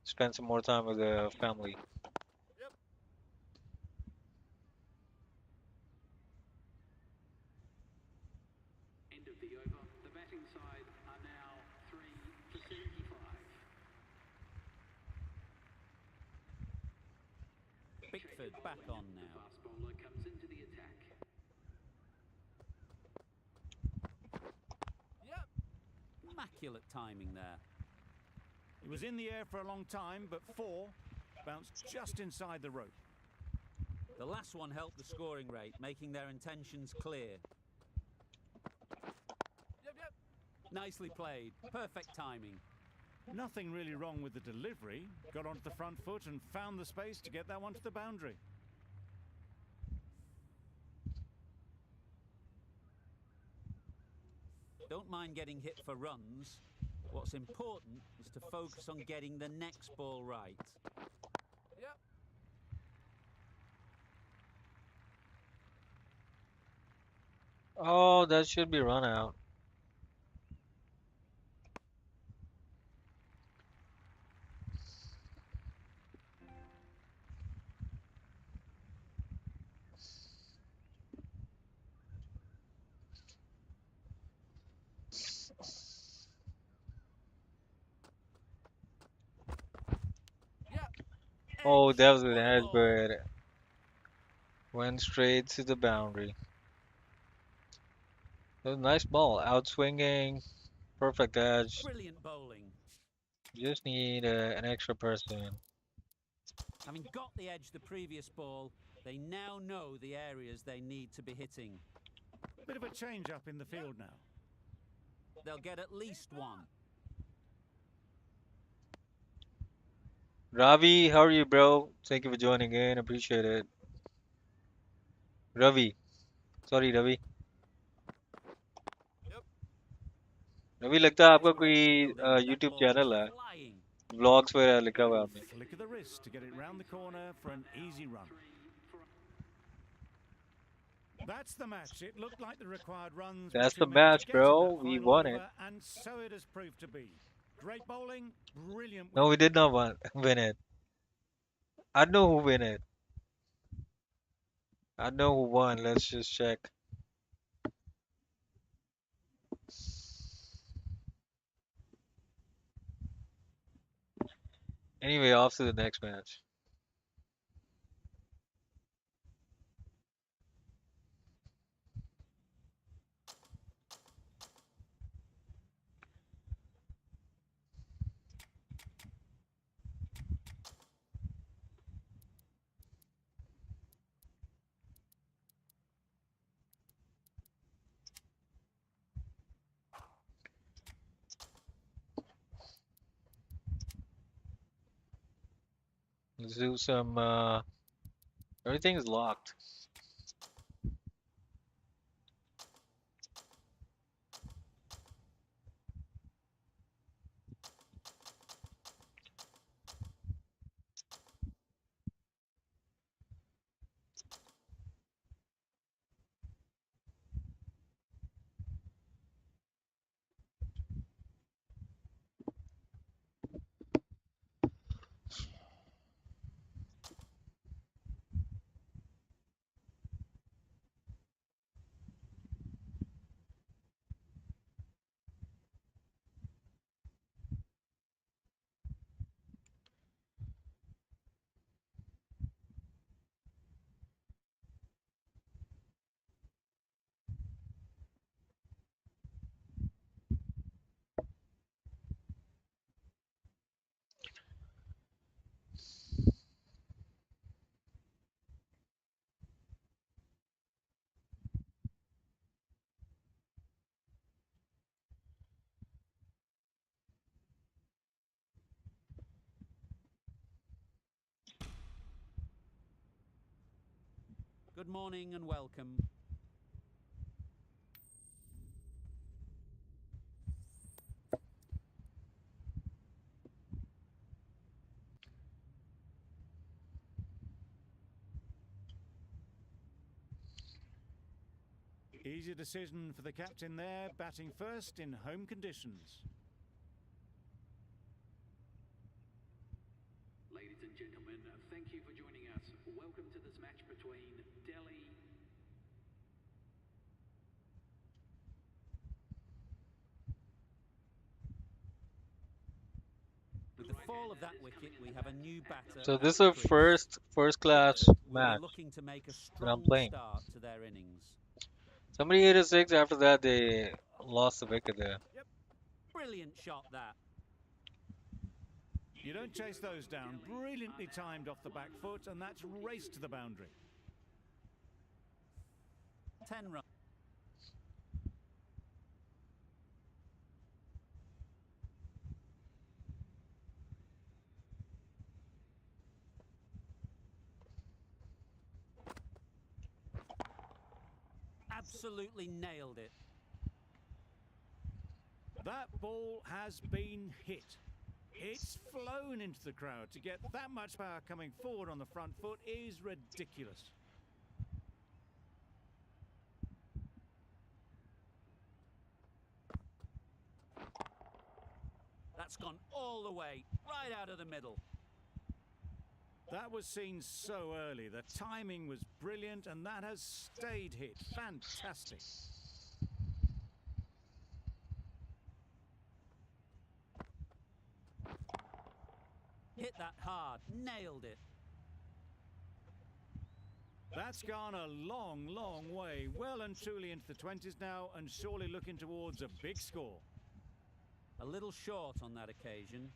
Spend some more time with the family. End of the over. The batting side are now 3 for 75. Pickford back on The now. fast bowler comes into the attack. Immaculate timing there. He was in the air for a long time, but 4 bounced just inside the rope. The last one helped the scoring rate, making their intentions clear. Nicely played. Perfect timing. Nothing really wrong with the delivery. Got onto the front foot and found the space to get that one to the boundary. Don't mind getting hit for runs. What's important is to focus on getting the next ball right. Oh, that should be run out. Oh, that was an edge, but went straight to the boundary. That was a nice ball, out swinging, perfect edge. Brilliant bowling. Just need an extra person. Having got the edge the previous ball, they now know the areas they need to be hitting. Bit of a change up in the field now. They'll get at least one. Ravi, how are you, bro? Thank you for joining in. Appreciate it. Ravi. Sorry, Ravi. Ravi लगता है आपका कोई YouTube channel है vlogs वगैरह लिखा हुआ है आपने Flick of the wrist to get it round the corner for an easy run. That's the match. It looked like the required runs. That's the were too many to match, get in bro. that We final won over, it. and so it has proved to be. Great bowling, brilliant. No, we did not win it. I know who win it. I know who won. Let's just check. Anyway, off to the next match. Let's do some. Everything is locked. Good morning and welcome. Easy decision for the captain there, batting first in home conditions. Ladies and gentlemen, thank you for joining us. Welcome to this match between Delhi. With the fall of that wicket, we have a new batter. So at this is the a crease. first class England will be match looking to make a that I'm strong playing. start to their innings. Somebody hit a six. After that, they lost the wicket there. Brilliant shot that. You don't chase those down. Brilliantly timed off the back foot, and that's raced to the boundary. 10 runs. Absolutely nailed it. That ball has been hit. It's flown into the crowd. To get that much power coming forward on the front foot is ridiculous. That's gone all the way, right out of the middle. That was seen so early. The timing was brilliant, and that has stayed hit. Fantastic. Hit that hard, nailed it. That's gone a long, long way. Well and truly into the 20s now, and surely looking towards a big score. A little short on that occasion.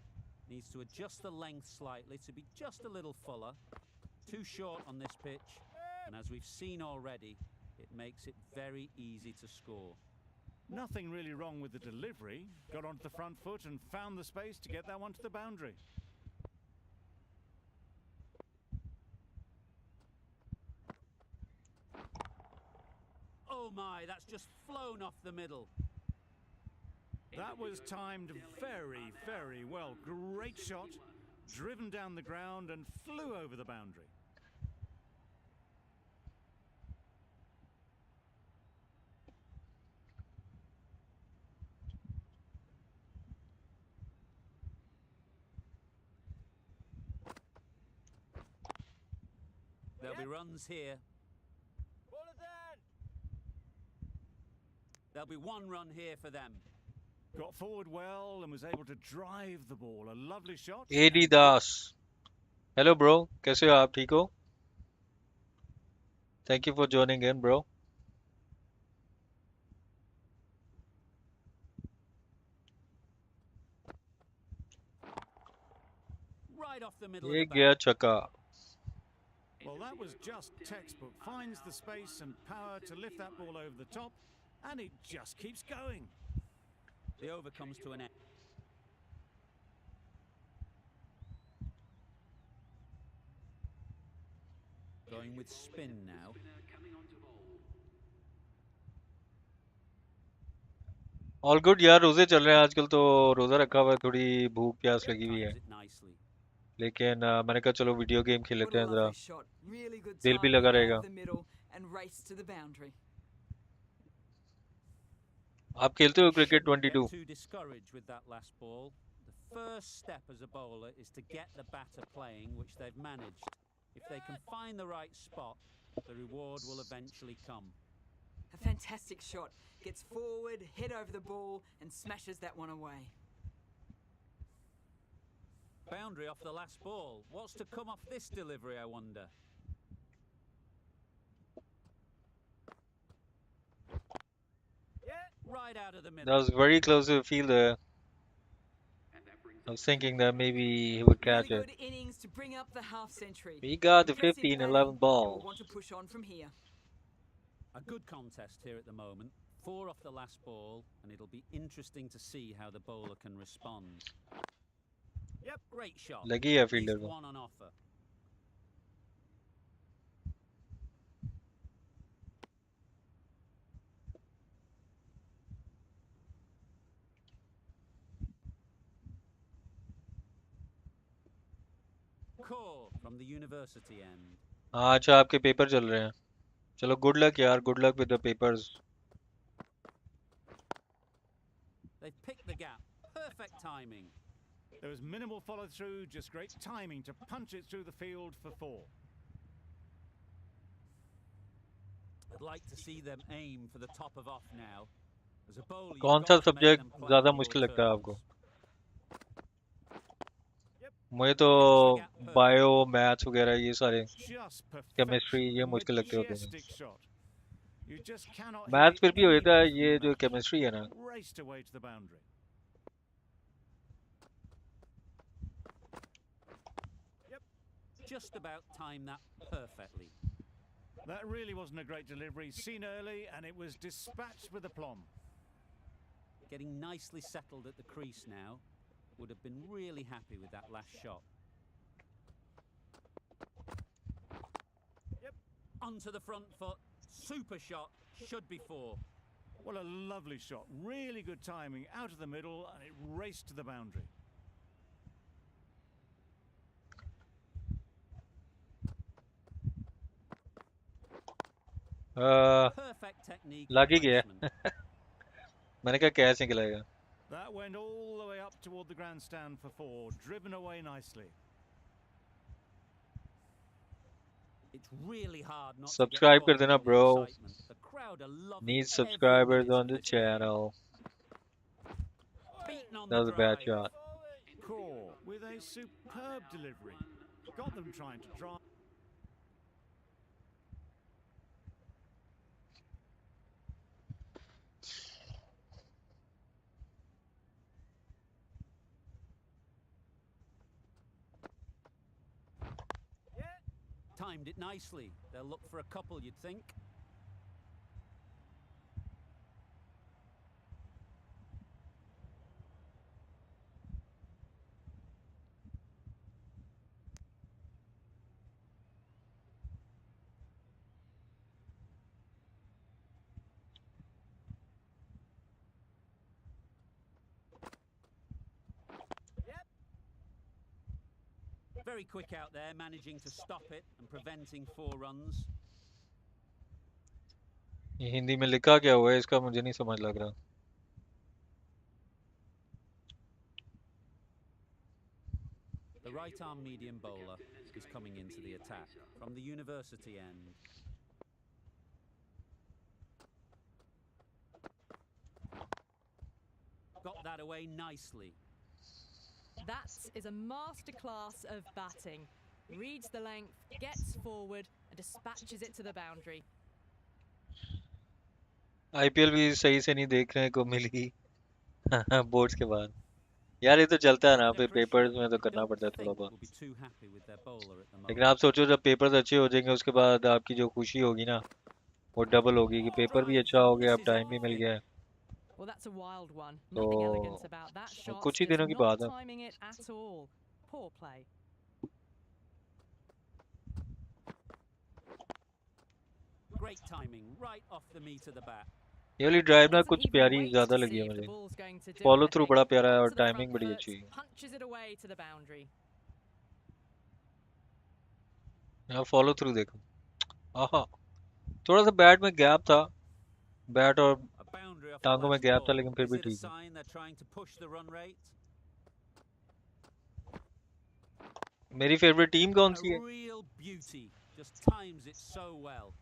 Needs to adjust the length slightly to be just a little fuller. Too short on this pitch, and as we've seen already, it makes it very easy to score. Nothing really wrong with the delivery. Got onto the front foot and found the space to get that one to the boundary. Oh my, that's just flown off the middle. That was timed very, very well. Great shot, driven down the ground and flew over the boundary. There'll be runs here. Ball is in. There'll be one run here for them. Got forward well and was able to drive the ball. A lovely shot. AD Das. Hello bro, कैसे हो आप ठीक हो? Thank you for joining in, bro. Right off the middle ये of the गया bat. छक्का. Well, that was just textbook. Finds the space and power to lift that ball over the top, and it just keeps going. The over comes to an end. Going with spin now. All good यार, रोजे चल रहे हैं आजकल तो रोजा रखा हुआ है, थोड़ी भूख प्यास लगी हुई है. Times it nicely. लेकिन मैंने कहा चलो वीडियो गेम खेल What लेते a हैं जरा. lovely shot. Really good दिल भी timing लगा over रहेगा. the middle and race to the boundary. आप खेलते हो cricket Shouldn't 22? get too discouraged with that last ball. The first step as a bowler is to get the batter playing, which they've managed. If they can find the right spot, the reward will eventually come. A fantastic shot. Gets forward, head over the ball, and smashes that one away. Boundary off the last ball. What's to come off this delivery, I wonder? Right out of the That middle. was very close to the fielder. I was thinking that maybe he would catch Really it. good innings to bring up the half century. We got the Impressive 15, batting, 11 and we'll balls. want to push on from here. A good contest here at the moment. 4 off the last ball, and it'll be interesting to see how the bowler can respond. Yep. Great shot. लगी है At least fielder को. one on offer. Core from the university end. हाँ अच्छा आपके paper चल रहे हैं. चलो good luck यार, good luck with the papers. They've picked the gap. Perfect timing. There was minimal follow-through, just great timing to punch it through the field for 4. I'd like to see them aim for the top of off now. As a bowler, you've कौन सा got to make subject them plan ज़्यादा your मुश्किल लगता है returns. आपको? मुझे तो Catch the gap perfectly. Bio maths वगैरह ये सारे Just केमिस्ट्री perfection, ये a मुश्किल लगते होते हैं majestic shot. You just cannot hit maths it फिर भी any होता है better ये than जो that. केमिस्ट्री है ना Raced away to the boundary. Just about timed that perfectly. That really wasn't a great delivery. Seen early, and it was dispatched with aplomb. Getting nicely settled at the crease now. Would have been really happy with that last shot. Onto the front foot. Super shot. Should be 4. What a lovely shot. Really good timing. Out of the middle, and it raced to the boundary. Perfect technique. लग ही गया मैंने कहा कैसे निकलेगा That went all the way up toward the grandstand for 4, driven away nicely. It's really hard not Subscribe to कर get देना caught up in the bro. excitement. The crowd are loving Need every subscribers minute on of the this game. channel. Beaten on That was the a bad drive. shot. Core with a superb delivery. Got them trying to drive. Timed it nicely. They'll look for a couple, you'd think. Very quick out there, managing to stop it and preventing 4 runs. ये हिंदी में लिखा क्या हुआ है इसका मुझे नहीं समझ लग रहा The right arm medium bowler is coming into the attack from the university end. Got that away nicely. That is a masterclass of batting. Reads the length, gets forward, and dispatches it to the boundary. IPL भी सही से नहीं देखने को मिली boards के बाद यार ये तो चलता है ना फिर पेपर्स में तो करना पड़ता है थोड़ा बहुत लेकिन आप सोचो जब पेपर्स अच्छे हो जाएंगे उसके बाद आपकी जो खुशी होगी ना वो डबल होगी कि पेपर भी अच्छा हो गया अब टाइम भी मिल गया Well, that's a wild one. Nothing elegant about that shot. कुछ ही दिनों की Just बात not है timing it at all. Poor play. Great timing, right off the meat of the bat. ये वाली ड्राइव ना Doesn't कुछ even प्यारी wait ज्यादा to लगी see है if the मुझे ball's going to do follow through anything. बड़ा प्यारा है और Onto the टाइमिंग front बड़ी foot, अच्छी है punches it away to the boundary. यहाँ फॉलो थ्रू देखो आहा थोड़ा सा बैट में गैप था बैट और A boundary off the टांगों में last गैप था ball. लेकिन फिर Is भी it a ठीक है sign they're trying to push the run rate? मेरी फेवरेट टीम कौन सी A है real beauty. Just times it so well.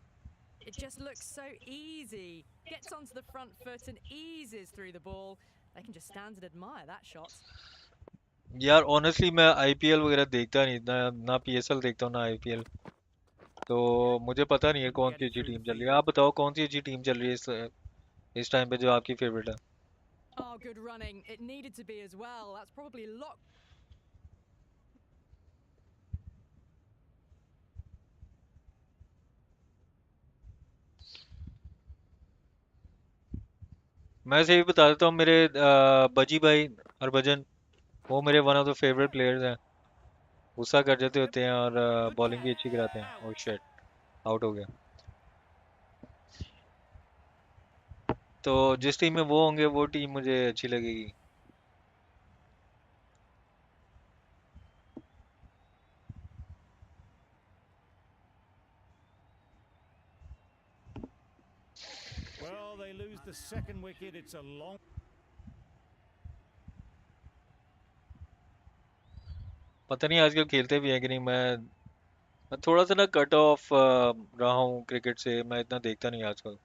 It just looks so easy. Gets onto the front foot and eases through the ball. They can just stand and admire that shot. यार honestly मैं IPL वगैरह देखता नहीं ना ना PSL देखता हूँ ना आईपीएल तो मुझे पता नहीं है Couldn't कौन get सी it अच्छी through the टीम चल रही है field. आप बताओ कौन सी अच्छी टीम चल रही है इस टाइम पे जो आपकी फेवरेट है Oh, good running. It needed to be as well. That's probably locked. मैं सही बता देता हूँ मेरे बजी भाई हरभजन वो मेरे one of the favourite players हैं गुस्सा कर जाते होते हैं और बॉलिंग भी अच्छी कराते हैं ओह शिट आउट हो गया तो जिस टीम में वो होंगे वो टीम मुझे अच्छी लगेगी Well, they lose the second wicket. It's a long... पता नहीं आजकल खेलते भी हैं कि नहीं। मैं थोड़ा सा ना कट ऑफ रहा हूँ क्रिकेट से। मैं इतना देखता नहीं आजकल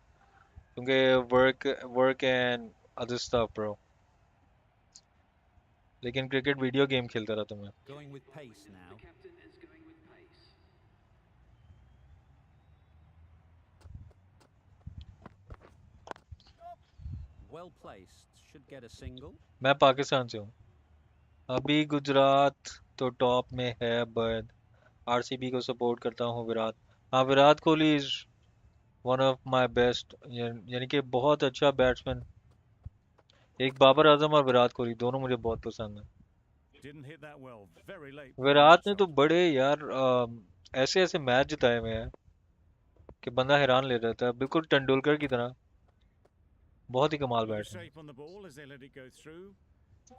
क्योंकि work work and other stuff bro. लेकिन क्रिकेट वीडियो गेम खेलता रहता हूँ मैं। Going with pace now. The captain is going with pace. Well placed. Should get a single. मैं पाकिस्तान से हूँ। अभी गुजरात तो टॉप में है बट आरसीबी को सपोर्ट करता हूँ। विराट, हाँ Virat Kohli is one of my best, यानी कि बहुत अच्छा बैट्समैन। एक बाबर आजम और विराट कोहली दोनों मुझे बहुत पसंद है। Didn't hit that well. Very late. Virat ने तो बड़े यार ऐसे ऐसे मैच जिताए हुए हैं कि बंदा हैरान ले रहता है, बिल्कुल तेंदुलकर की तरह। बहुत ही कमाल Bit of batsman. shape on the ball as they let it go through.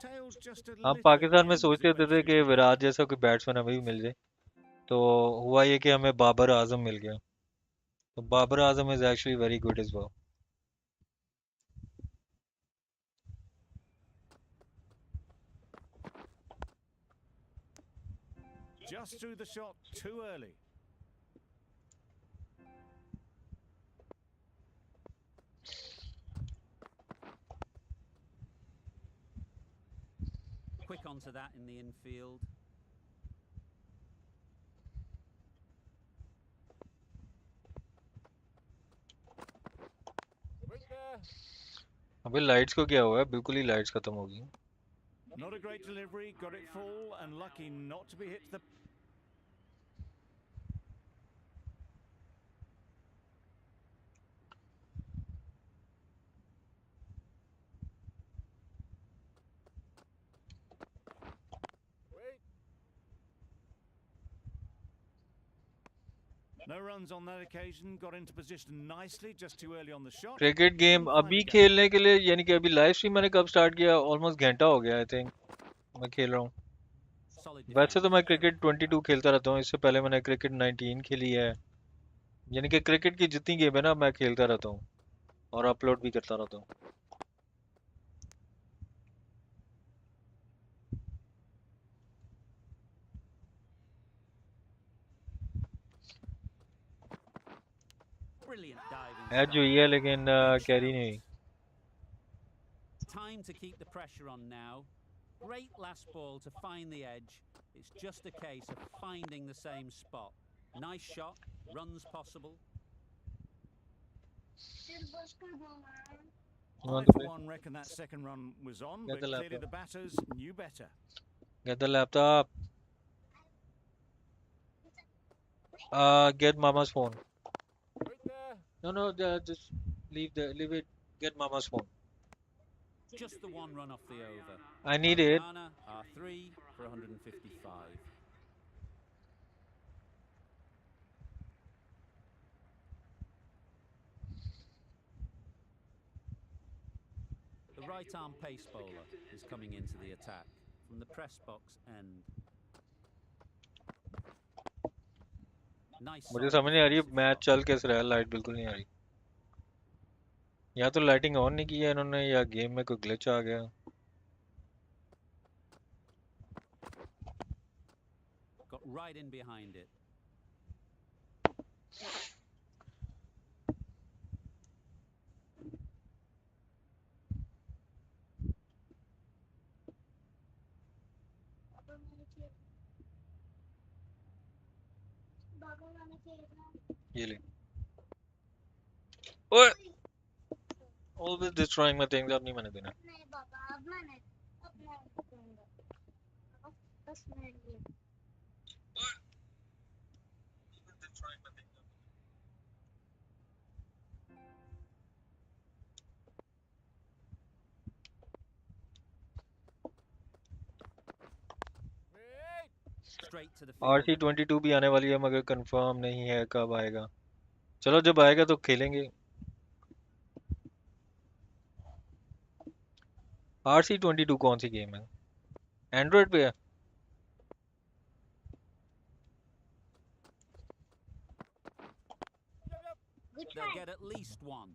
Tails just a हम little at पाकिस्तान the में end as सोचते it went थे through कि to the विराट जैसा कोई बैट्समैन हमें भी मिल जाए, तो हुआ ये कि हमें बाबर आजम मिल गया। तो Babar Azam is actually very good as well. just through the shot too early. Quick onto that in the infield. अबे लाइट्स को क्या हुआ है? बिल्कुल ही लाइट्स खत्म हो गई। Not a great delivery, got it full and lucky not to be hit the... No runs on that occasion, got into position nicely, just too early on the shot. Cricket game Couldn't find अभी the gap. खेलने के लिए, यानी कि अभी live stream मैंने कब start किया? ऑलमोस्ट घंटा हो गया आई थिंक मैं खेल रहा हूँ। Solid वैसे तो defence. मैं क्रिकेट 22 खेलता रहता हूँ, इससे पहले मैंने क्रिकेट 19 खेली है। यानी कि क्रिकेट की जितनी गेम है ना मैं खेलता रहता हूँ और अपलोड भी करता रहता हूँ। Brilliant diving edge start. हुई है लेकिन Big कैरी shout. नहीं हुई। Time to keep the pressure on now. Great last ball to find the edge. It's just a case of finding the same spot. Nice shot. Runs possible. I, for one, reckon that second run was on, Get but the clearly laptop. the batters knew better. Get the laptop. Get mama's phone. No, just leave it. Get mama's phone. Just the one run off the over. I need it. Haryana are 3 for 155. The right arm pace bowler is coming into the attack from the press box end. Nice. मुझे समझ नहीं आ रही match चल कैसे रहा है, light बिल्कुल नहीं आ रही। या तो लाइटिंग ऑन नहीं की है इन्होंने या गेम में कोई ग्लिच आ गया। Got right in behind it. ये ले। ओए! Always destroying my things, अब नहीं मैंने देना। Straight to the field. RC22 भी आने वाली है मगर कंफर्म नहीं है कब आएगा। चलो जब आएगा तो खेलेंगे। RC22 कौन सी गेम है? एंड्रॉइड पे है? They'll get at least one.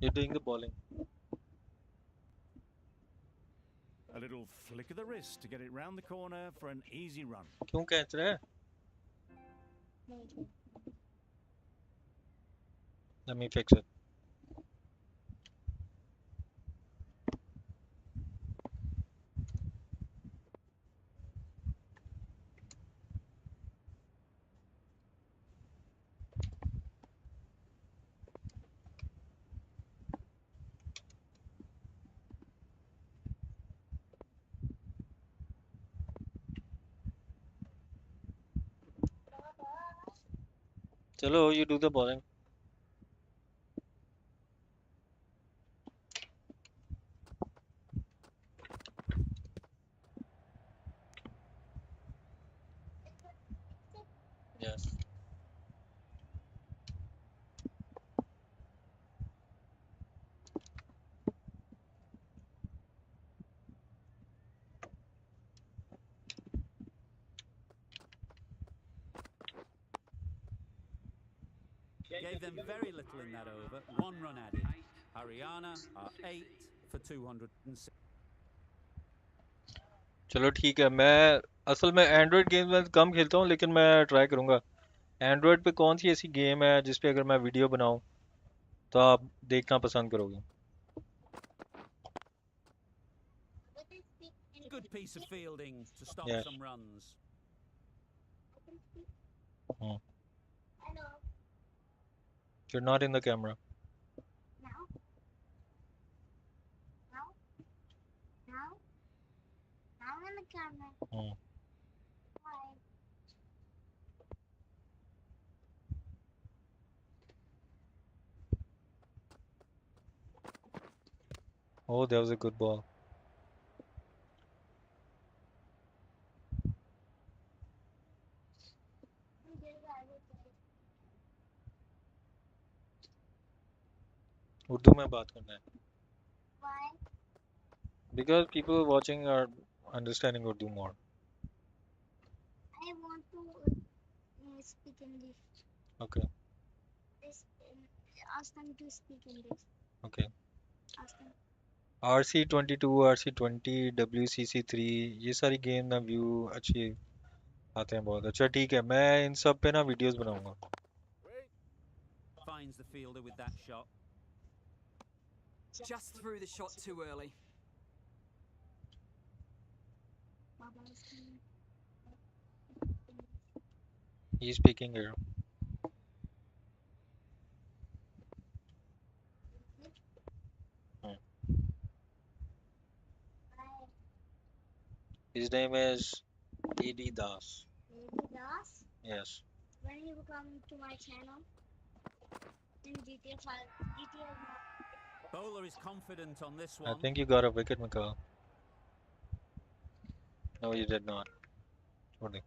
You're doing the bowling. A little flick of the wrist to get it round the corner for an easy run. क्यों catch रहा है? Let me fix it. Chalo, you do the bowling. Yes. Gave them very little in that over. 1 run added. Haryana are 8 for 206. चलो ठीक है, मैं असल में Android game में कम खेलता हूँ, लेकिन मैं ट्राई करूँगा। एंड्रॉयड पे कौन सी ऐसी गेम है जिस पे अगर मैं वीडियो बनाऊँ तो आप देखना पसंद करोगे? Good piece of fielding to stop Yes. some runs. You're not in the camera. Now in the camera. Why? Oh, that was a good ball. Urdu में बात करना है. Why? Because people watching are understanding Urdu more. I want to speak English. Okay, This, ask them to speak English. okay. Ask them. RC22, RC20, WCC3 ये सारी game ना view अच्छी आते हैं बहुत. अच्छा ठीक है, मैं इन सब पे ना वीडियोस बनाऊंगा. Finds the fielder with that shot. Just threw the shot too early. He's speaking here. His name is AD Das. Maybe Das. Yes. When you come to my channel in GTA 5, GTA Bowler is confident on this I one. think you got a wicket, Mikhail. No, you did not. Sorry.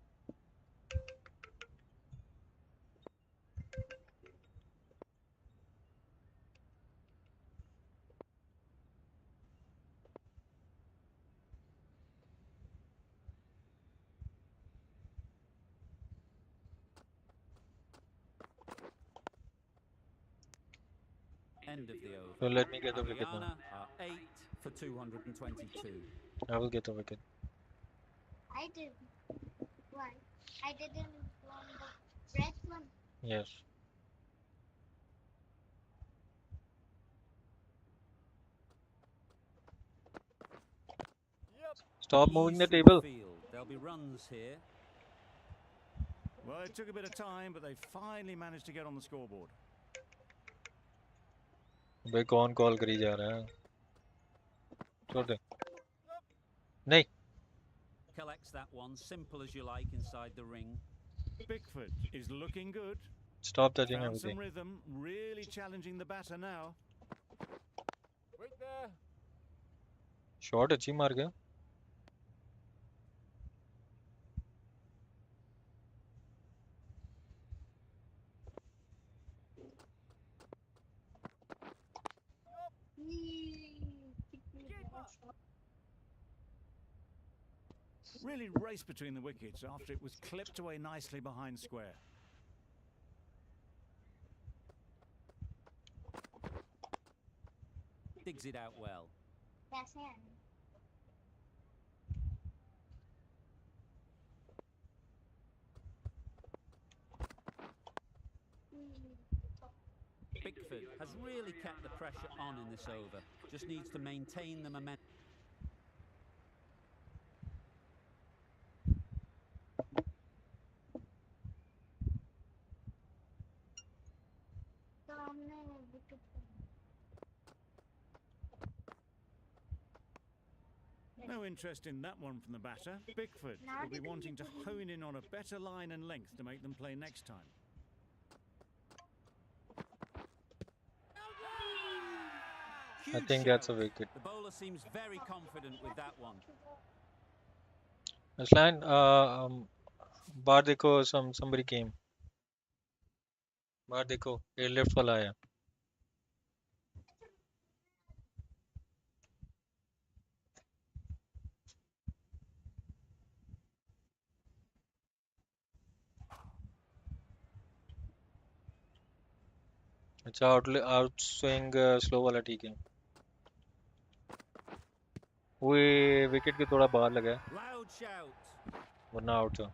End of the over. So let me get the wicket now. Haryana are 8 for 222. I will get the wicket. I did. Why? I didn't want the red one. Yes. Stop moving the Ease through table. field. There'll be runs here. Well, it took a bit of time, but they finally managed to get on the scoreboard. भाई कौन call करी जा रहा है? छोड़ दे. नहीं. Collects that one, simple as you like inside the ring. Bickford is looking good. Stop touching Found everything. some rhythm, really challenging the batter now. Wait there. Shot अच्छी मार गया. Really raced between the wickets after it was clipped away nicely behind square. Digs it out well. That's it. Bickford has really kept the pressure on in this over. Just needs to maintain the momentum. तो हमने wicket No interest in that one from the batter. Bickford will be wanting to hone in on a better line and length to make them play next time. I Huge think that's a shout. wicket. The bowler seems very confident with that one. Aslan, बाहर देखो, somebody came. बाहर देखो, ये left वाला आया. अच्छा, out swing slow वाला ठीक है. वो विकेट के थोड़ा बाहर लगा है, Loud shout. वरना आउट था.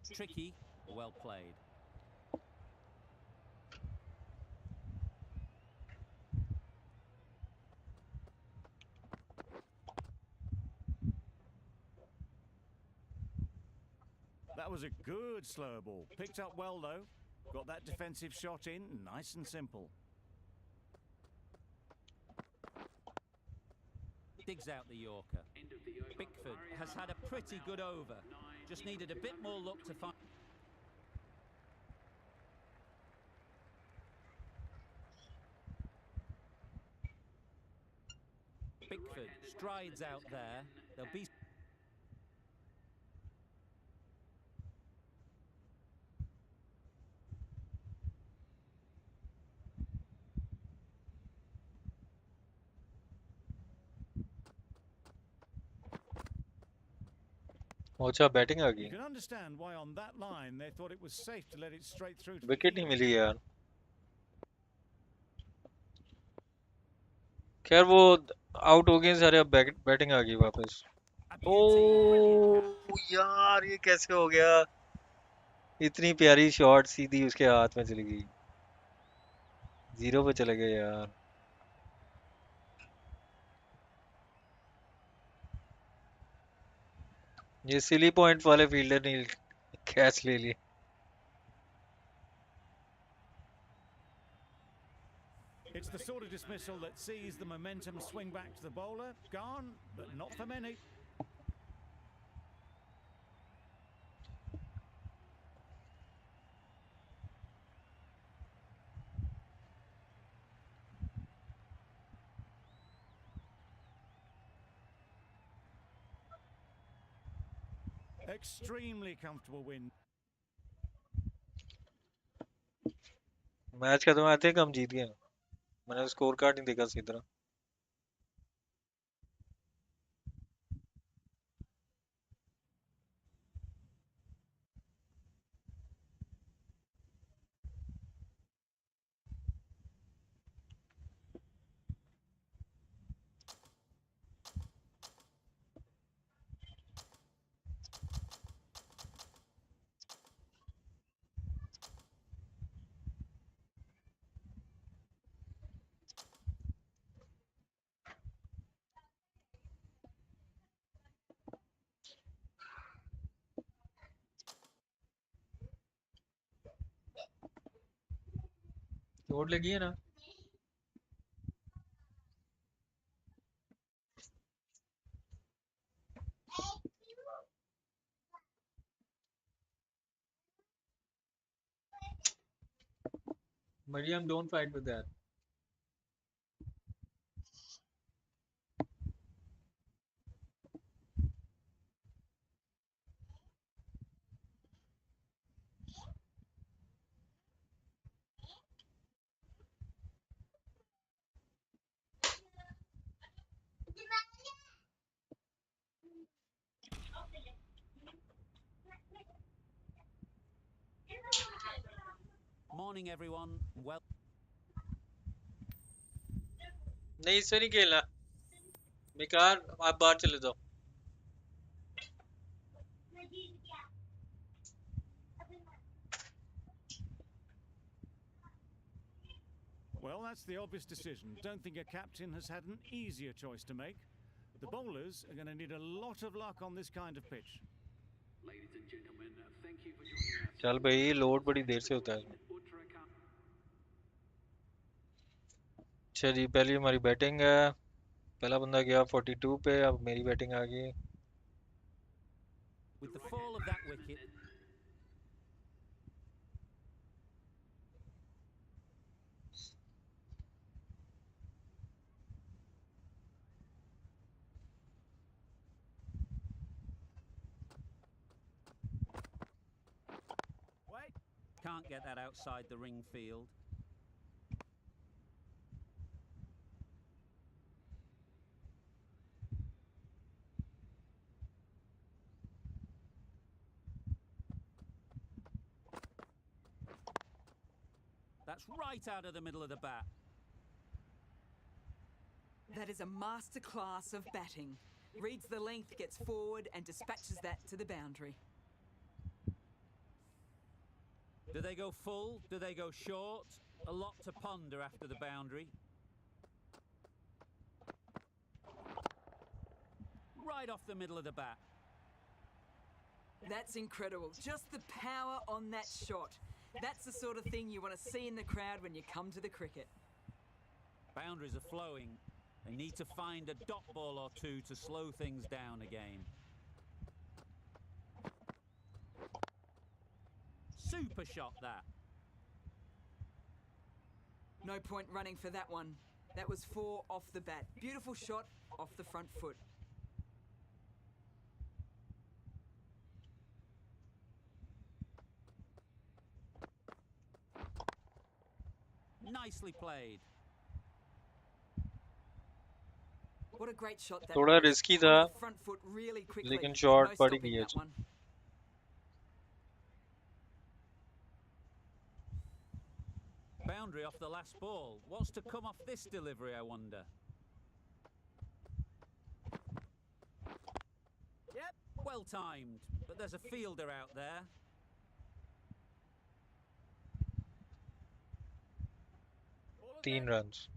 Tricky, well played. That was a good slower ball. Picked up well though. Got that defensive shot in, nice and simple. Digs out the Yorker. Bickford has had a pretty good over. Just needed a bit more luck to find. Bickford strides out there. There'll be. अच्छा, batting uh You गई. can understand why on that line they thought it was safe to let it straight through to the wicket नहीं keeper. मिली यार. खैर वो out हो गए सारे, अब बैटिंग आ गई वापस. A beauty, brilliant O catch. यार, ये कैसे हो गया? इतनी प्यारी शॉट सीधी उसके हाथ में चली गई. 0 पे चले गए यार. ये सिली पॉइंट वाले फील्डर ने कैच ले ली. It's the sort of dismissal that sees the momentum swing back to the bowler. Gone, but not for many. Extremely comfortable win. Match खत्म, आई थिंक हम जीत गए. मैंने स्कोर कार्ड नहीं देखा सही तरह. चोट लगी है ना? Mariam, don't fight with that. Morning, everyone. Well. नहीं, इससे नहीं खेलना. मिकार आप बाहर चले जाओ. Well, that's the obvious decision. Don't think a captain has had an easier choice to make. The bowlers are going to need a lot of luck on this kind of pitch. Ladies and gentlemen, thank you for joining us. चल भाई load बड़ी देर से होता है. अच्छा जी पहली हमारी batting है. पहला बंदा गया 42 पे. अब मेरी बैटिंग आ गई. With the fall of that wicket, can't get that outside the ring field. That's right out of the middle of the bat. That is a masterclass of batting. Reads the length, gets forward, and dispatches that to the boundary. Do they go full? Do they go short? A lot to ponder after the boundary. Right off the middle of the bat. That's incredible. Just the power on that shot. That's the sort of thing you want to see in the crowd when you come to the cricket. Boundaries are flowing. They need to find a dot ball or two to slow things down again. Super shot that. No point running for that one. That was 4 off the bat. Beautiful shot off the front foot. Nicely played. What a great shot that थोड़ा was. Risky Onto था the front foot really quickly. लेकिन shot No पड़ stopping गया. that one. Boundary off the last ball. What's to come off this delivery, I wonder? Yep, well timed, but there's a fielder out there. तीन runs.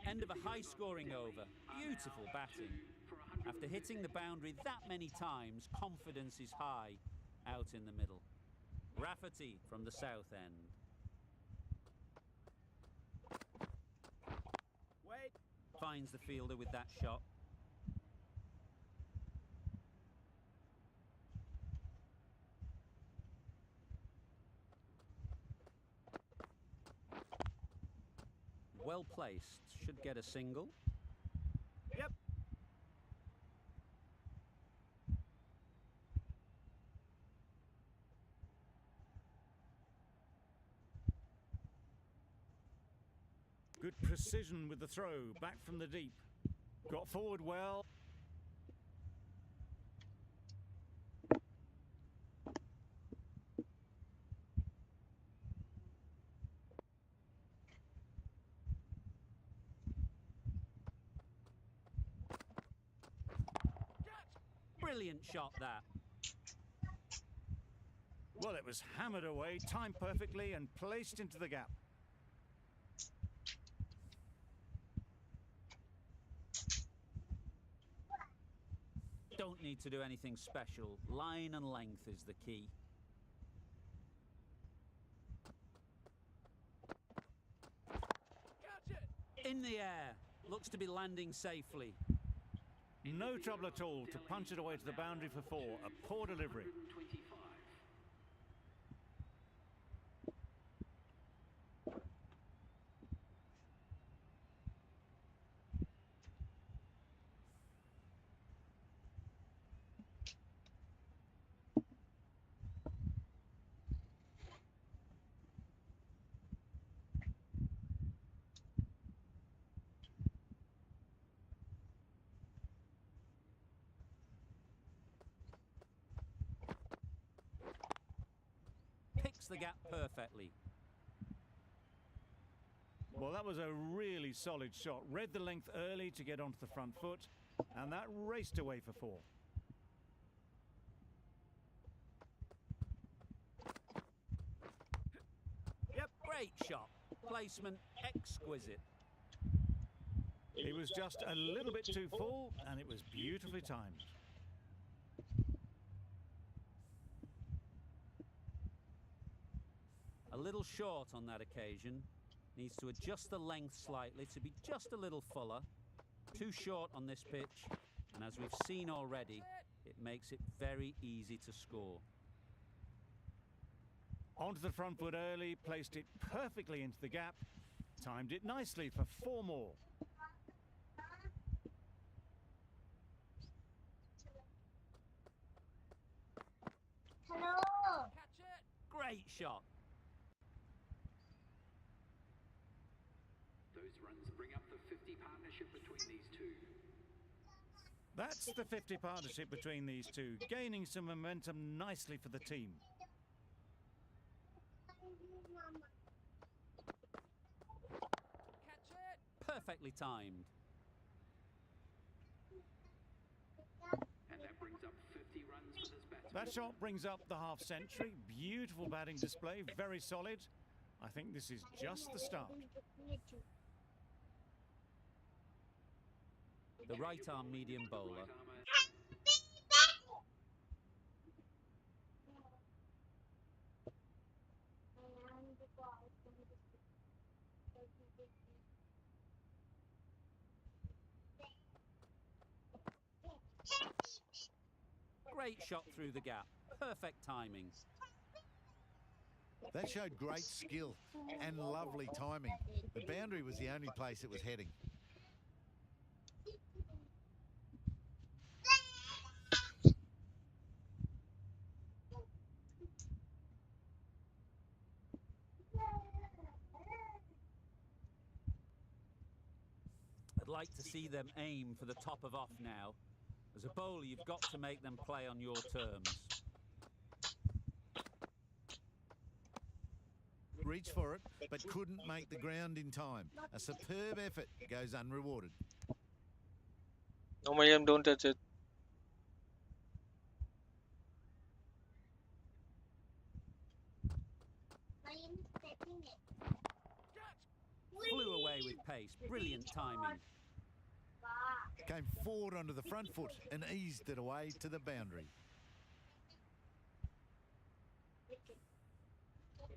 End of a high-scoring over. Beautiful batting. After hitting the boundary that many times, confidence is high out in the middle. Rafferty from the south end. Wait. Finds the fielder with that shot. Well placed. Should get a single. Yep. Good precision with the throw, back from the deep. Got forward well. Brilliant shot that. Well, it was hammered away, timed perfectly and placed into the gap. Don't need to do anything special. Line and length is the key. In the air. Looks to be landing safely. No trouble at all to punch it away to the boundary for 4. A poor delivery. Picks the gap perfectly. Well, that was a really solid shot. Read the length early to get onto the front foot, and that raced away for 4. Yep, great shot. Placement exquisite. He was just a little bit too full, and it was beautifully timed. A little short on that occasion. Needs to adjust the length slightly to be just a little fuller. Too short on this pitch, and as we've seen already, it makes it very easy to score. Onto the front foot early, placed it perfectly into the gap, timed it nicely for 4 more. Hello. Great shot. Those runs bring up the 50 partnership between these two. That's the 50 partnership between these two, gaining some momentum nicely for the team. Perfectly timed. And that brings up 50 runs for this batsman. That shot brings up the half century. Beautiful batting display, very solid. I think this is just the start. The right arm medium bowler. Great shot through the gap. Perfect timing. That showed great skill and lovely timing. The boundary was the only place it was heading. I'd like to see them aim for the top of off now. As a bowler, you've got to make them play on your terms. Reached for it, but couldn't make the ground in time. A superb effort goes unrewarded. No, Mariam, don't touch it. Flew away with pace. Brilliant timing. Came forward onto the front foot and eased it away to the boundary.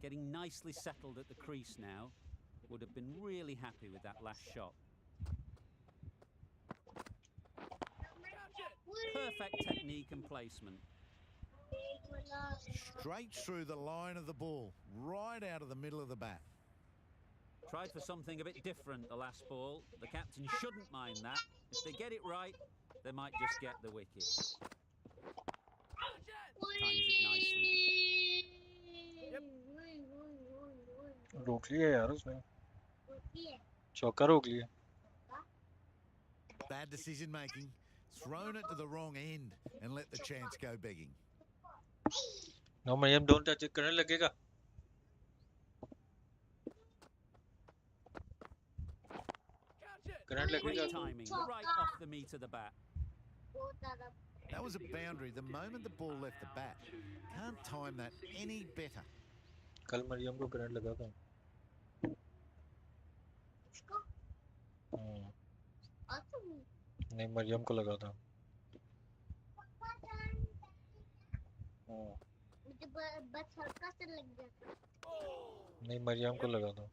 Getting nicely settled at the crease now. Would have been really happy with that last shot. Perfect technique and placement. Straight through the line of the ball, right out of the middle of the bat. Tried for something a bit different the last ball. The captain shouldn't mind that. If they get it right, they might just get the wicket. Times it nicely. रोक लिया यार उसने चौका रोक लिया Bad decision making. Thrown it to the wrong end and let the chance go begging. No, Mariam, don't touch it. Current लगेगा current लगेगा Great timing. Right off the meat of the bat. That was a boundary the moment the ball left the bat. Can't time that any better. कल मरियम को current लगा था नहीं मरियम को लगा था मुझे बस हल्का सा लग गया था नहीं मरियम को लगा था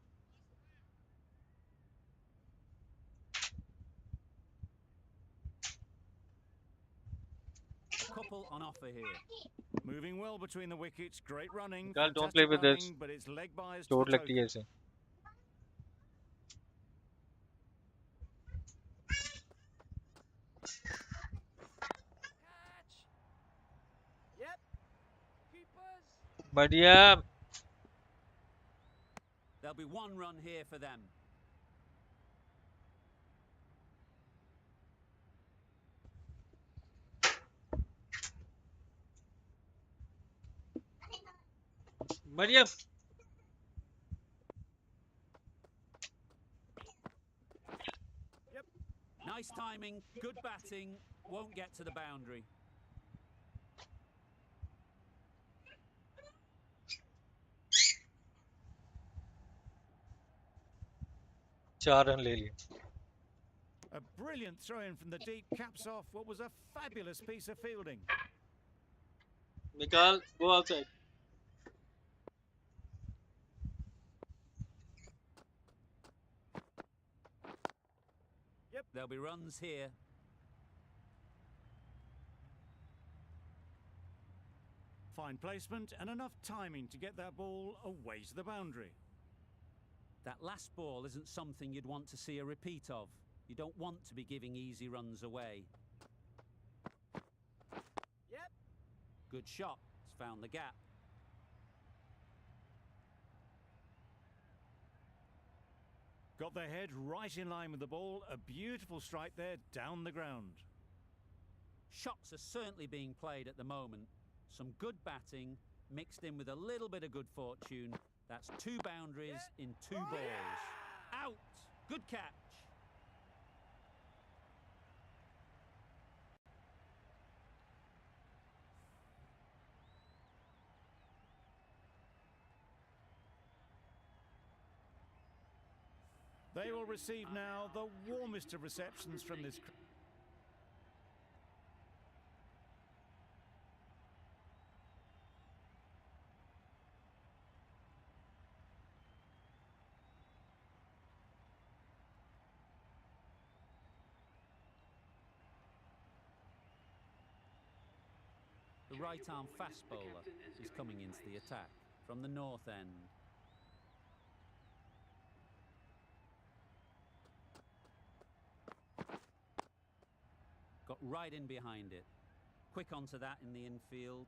Couple on offer here. Moving well between the wickets. Great running. Girl, don't fantastic play with this. running, but it's leg bias to चोट the लगती है total. इसे Maryam There'll be one run here for them. Maryam timing, good batting, won't get to the boundary. Charan le liya. A brilliant throw-in from the deep caps off what was a fabulous piece of fielding. Nikal, go outside. Yep. There'll be runs here. Fine placement and enough timing to get that ball away to the boundary. That last ball isn't something you'd want to see a repeat of. You don't want to be giving easy runs away. Yep. Good shot. It's found the gap. Got their head right in line with the ball. A beautiful strike there down the ground. Shots are certainly being played at the moment. Some good batting mixed in with a little bit of good fortune. That's 2 boundaries in 2 balls. Out! Good catch. They will receive now the warmest of receptions from this crowd. The right-arm fast bowler is coming into the attack from the north end. Got right in behind it. Quick onto that in the infield.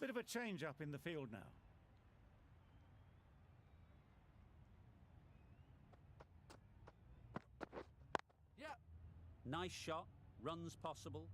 Bit of a change up in the field now. Yep. Nice shot. Runs possible.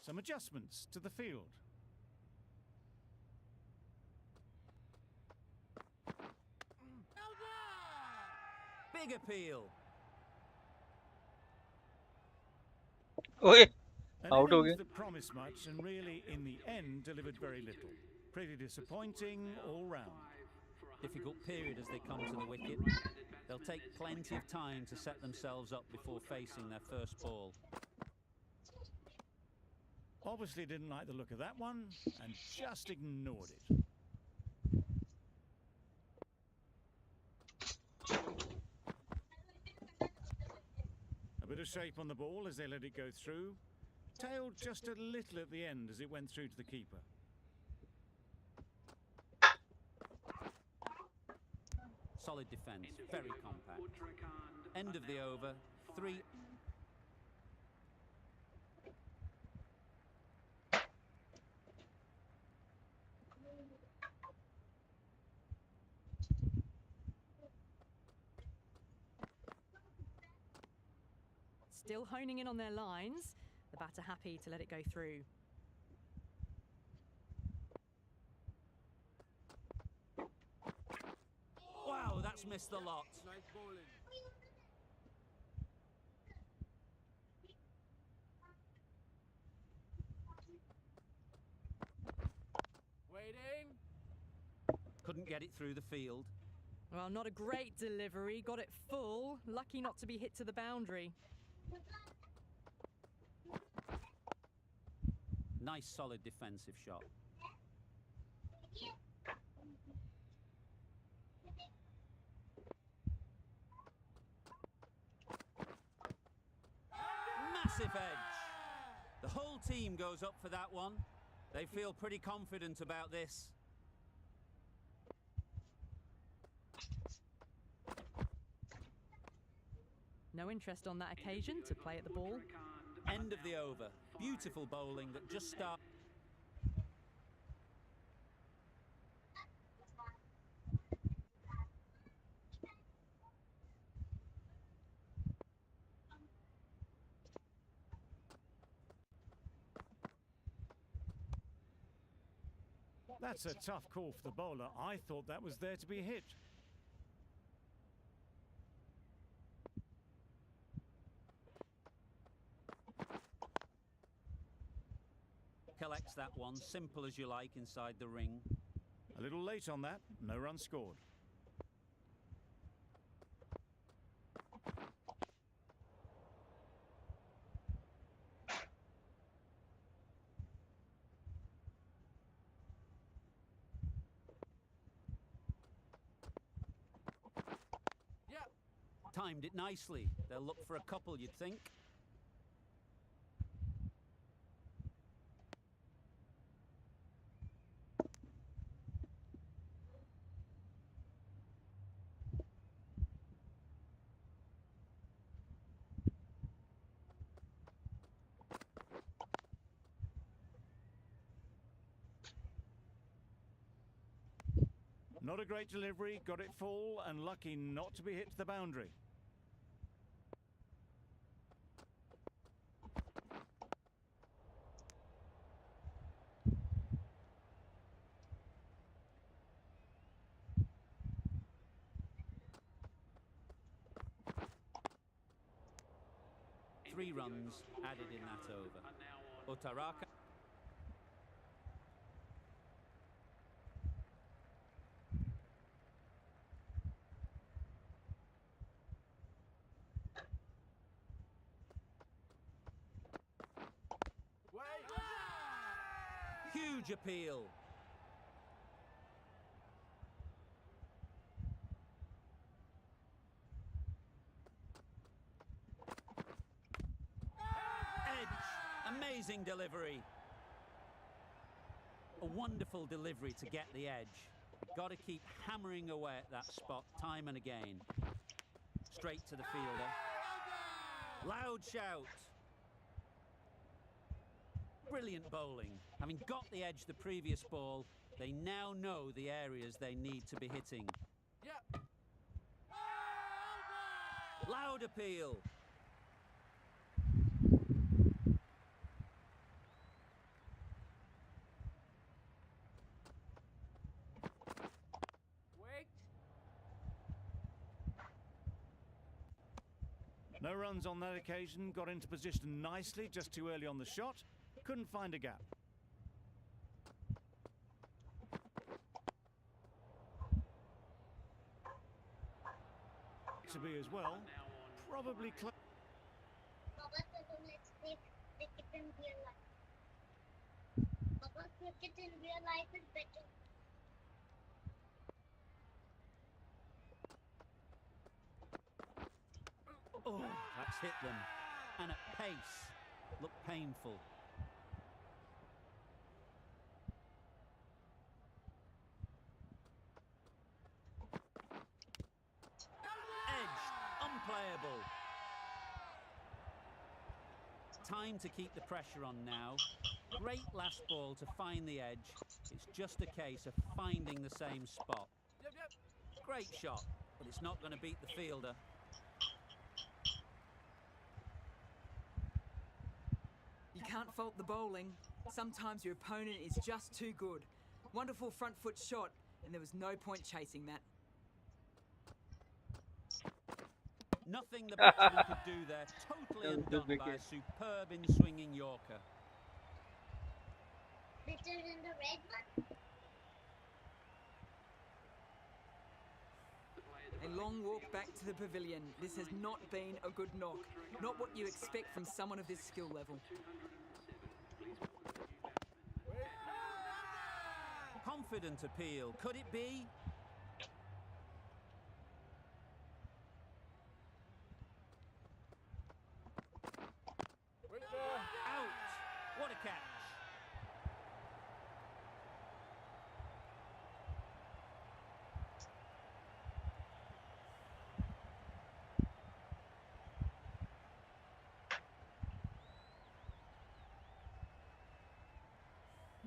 Some adjustments to the field. Big appeal. Oi, An out ho innings gaya. that promised much and really, in the end, delivered very little. Pretty disappointing all round. Difficult period as they come to the wicket. They'll take plenty of time to set themselves up before facing their first ball. Obviously didn't like the look of that one and just ignored it. A bit of shape on the ball as they let it go through. Tailed just a little at the end as it went through to the keeper. Solid defence, very compact. End of the over, 3. Still honing in on their lines. The batter happy to let it go through. Wow, that's missed the lot. Nice bowling. Waiting. Couldn't get it through the field. Well, not a great delivery. Got it full. Lucky not to be hit to the boundary. Nice solid defensive shot. edge. The whole team goes up for that one. They feel pretty confident about this. No interest on that occasion to play at the ball. End of the over. Beautiful bowling that just started. That's a tough call for the bowler. I thought that was there to be hit. Collects that one, simple as you like, inside the ring. A little late on that, no run scored. Timed it nicely. They'll look for a couple, you'd think. Not a great delivery, got it full and lucky not to be hit to the boundary. Three runs added in that over. Utaraka. Huge appeal. Amazing delivery. A wonderful delivery to get the edge. Got to keep hammering away at that spot time and again. Straight to the fielder. Loud shout. Brilliant bowling. Having got the edge the previous ball, they now know the areas they need to be hitting. Loud appeal. No runs on that occasion, got into position nicely, just too early on the shot. Couldn't find a gap. To be as well, probably close. Baba said let's play cricket in real life. Baba, cricket in real life is better. Oh, that's hit them. And at pace. Looked painful. Edge. Unplayable. Time to keep the pressure on now. Great last ball to find the edge. It's just a case of finding the same spot. Great shot, but it's not going to beat the fielder. You can't fault the bowling. Sometimes your opponent is just too good. Wonderful front foot shot, and there was no point chasing that. Nothing the batsman could do there. Totally undone by a superb in-swinging Yorker. Better than the red one? A long walk back to the pavilion. This has not been a good knock. Not what you expect from someone of this skill level. Confident appeal. Could it be?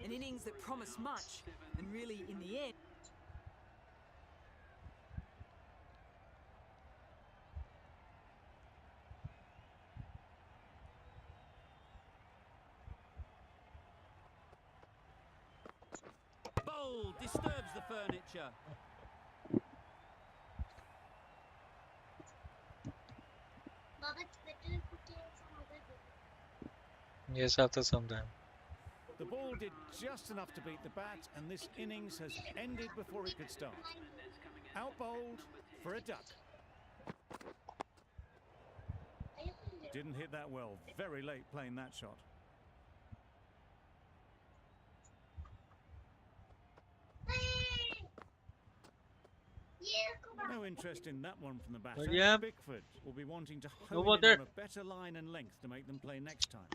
An innings that promised much, and really, in the end, Bowl disturbs the furniture. Baba, it's better if we take some other game. Yes, after some time. The ball did just enough to beat the bat, and this innings has ended before it could start. Out bowled for a duck. Didn't hit that well. Very late playing that shot. No interest in that one from the batter. But yeah. Bickford will be wanting to Go hone about in there. on a better line and length to make them play next time.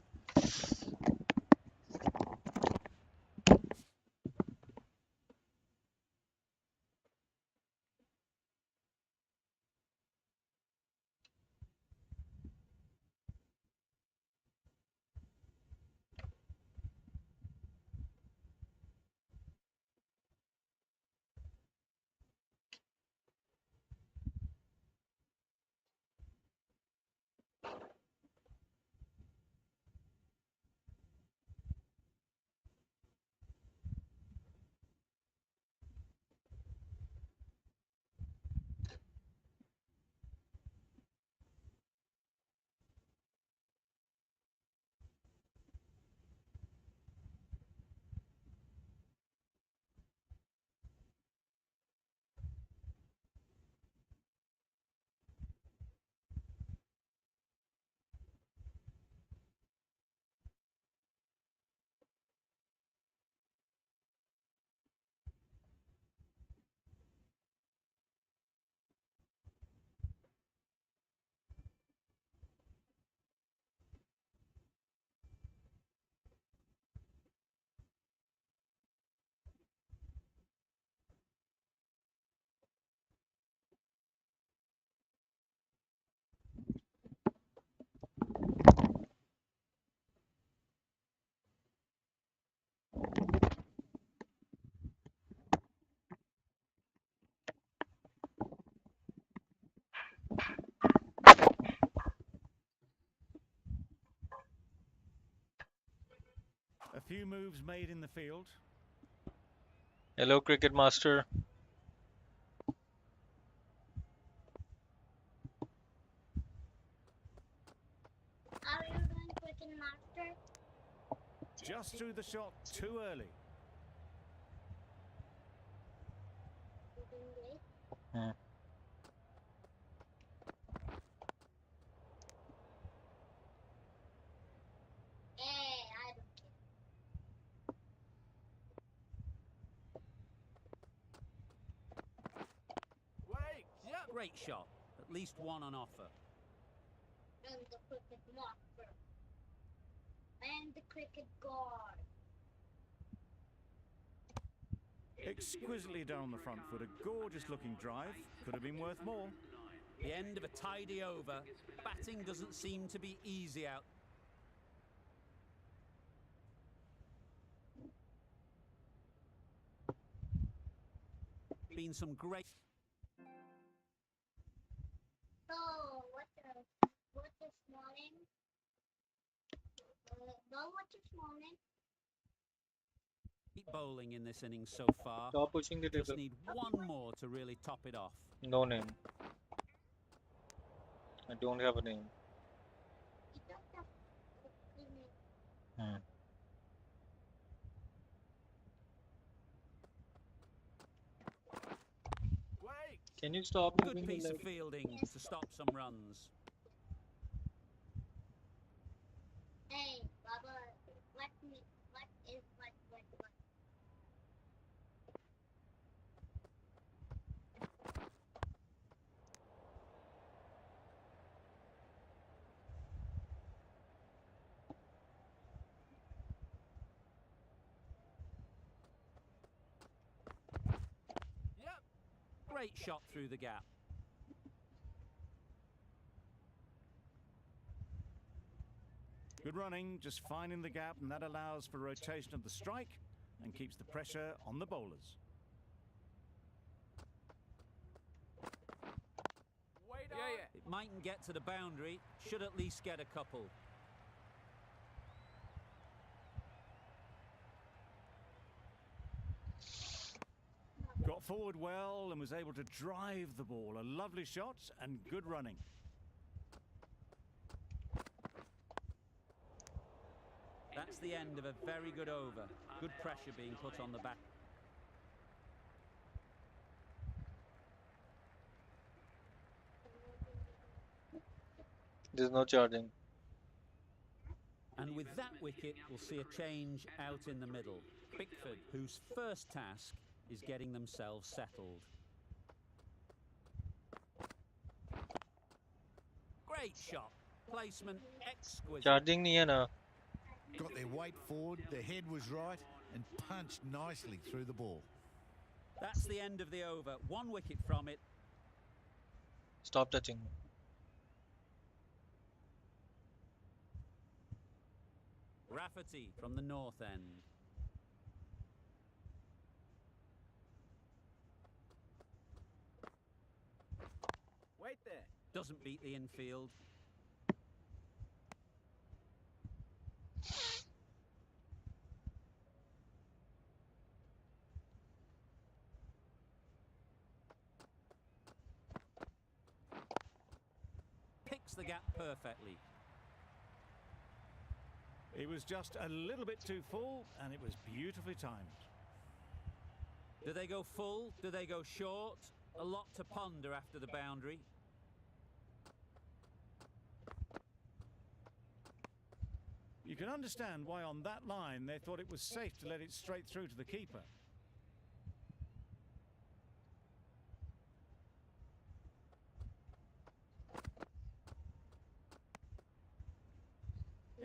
A few moves made in the field. Hello, cricket master. Are you doing cricket master? Just threw the shot too early. You doing great? Hmm. Hey, I don't care. Wait. Yep. Great shot. At least one on offer. I'm the cricket master. I am the cricket god. Exquisitely done on the front foot. A gorgeous looking drive. Could have been worth more. The end of a tidy over. Batting doesn't seem to be easy out. Been some great. So, what this morning? What this morning? Bowling in this innings so far. Stop pushing the Just table. need one more to really top it off. No name. I don't have a name. You don't have to give me. Hmm. Wait. Can you stop Good moving the piece of leg? fielding to stop some runs. Hey, Baba, what is what? Yep. Great shot through the gap. Good running, just finding the gap, and that allows for rotation of the strike. and keeps the pressure on the bowlers. Wait on. It mightn't get to the boundary, should at least get a couple. Got forward well and was able to drive the ball. A lovely shot and good running. That's the end of a very good over. Good pressure being put on the bat. There's no charging. And with that wicket, we'll see a change out in the middle. Pickford, whose first task is getting themselves settled. Great shot. Placement exquisite. Charging नहीं है ना. Got their weight forward, their head was right, and punched nicely through the ball. That's the end of the over. 1 wicket from it. Stop touching. Rafferty from the north end. Wait there. Doesn't beat the infield. Picks the gap perfectly. It was just a little bit too full and it was beautifully timed. Do they go full? Do they go short? A lot to ponder after the boundary. You can understand why on that line they thought it was safe to let it straight through to the keeper.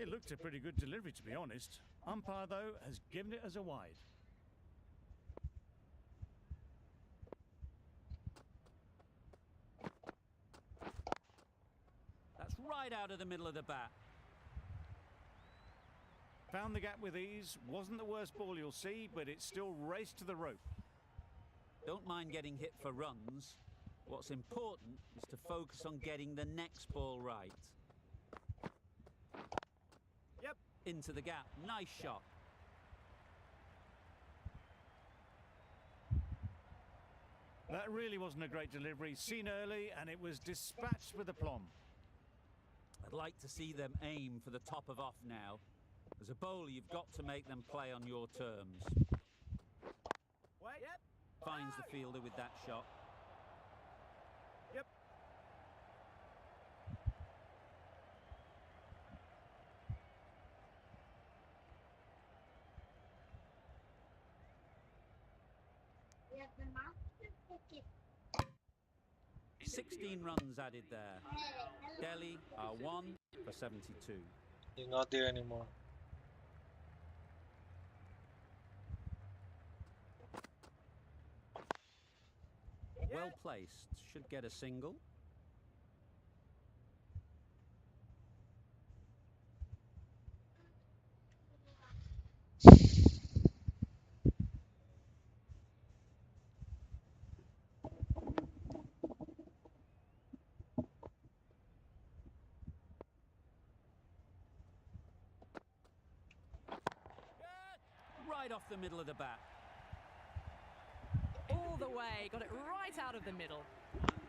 It looked a pretty good delivery, to be honest. Umpire, though, has given it as a wide. That's right out of the middle of the bat. Found the gap with ease. Wasn't the worst ball you'll see, but it still raced to the rope. Don't mind getting hit for runs. What's important is to focus on getting the next ball right. Yep. Into the gap. Nice shot. That really wasn't a great delivery. Seen early, and it was dispatched with aplomb. I'd like to see them aim for the top of off now. As a bowler, you've got to make them play on your terms. Wait. Yep. Finds the fielder with that shot. Yep. We have the master cookie. 16 runs added there. Delhi are 1 for 72. He's not there anymore. Well placed. Should get a single. Right off the middle of the bat. All the way, got it right out of the middle.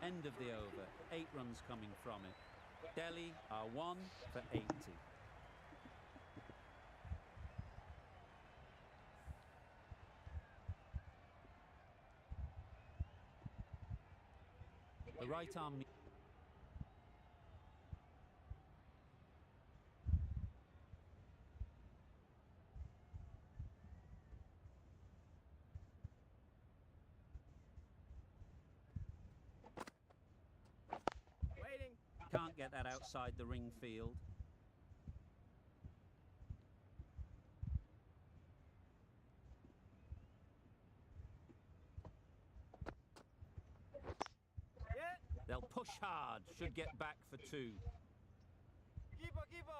End of the over. 8 runs coming from it. Delhi are 1 for 80. The right arm. Waiting. Can't get that outside the ring field. Yeah. They'll push hard. Should get back for 2. Keeper, keeper.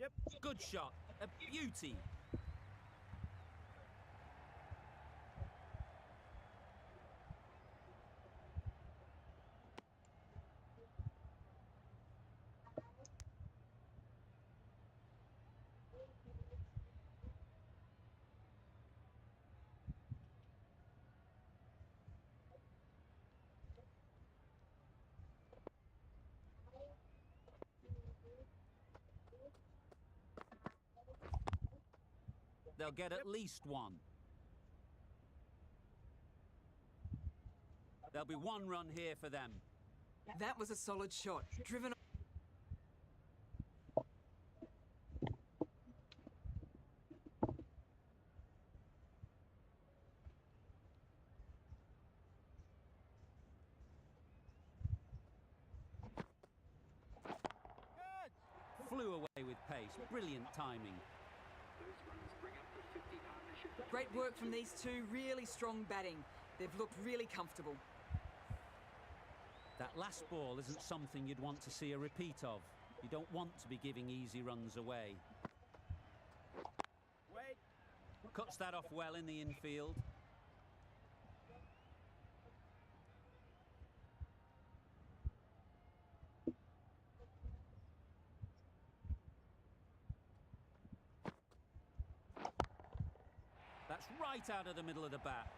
Yep. Good shot. A beauty. They'll get at least one. There'll be one run here for them. That was a solid shot. Driven. Flew away with pace. Brilliant timing. Great work from these two. Really strong batting. They've looked really comfortable. That last ball isn't something you'd want to see a repeat of. You don't want to be giving easy runs away. Wait. Cuts that off well in the infield. That's right out of the middle of the bat.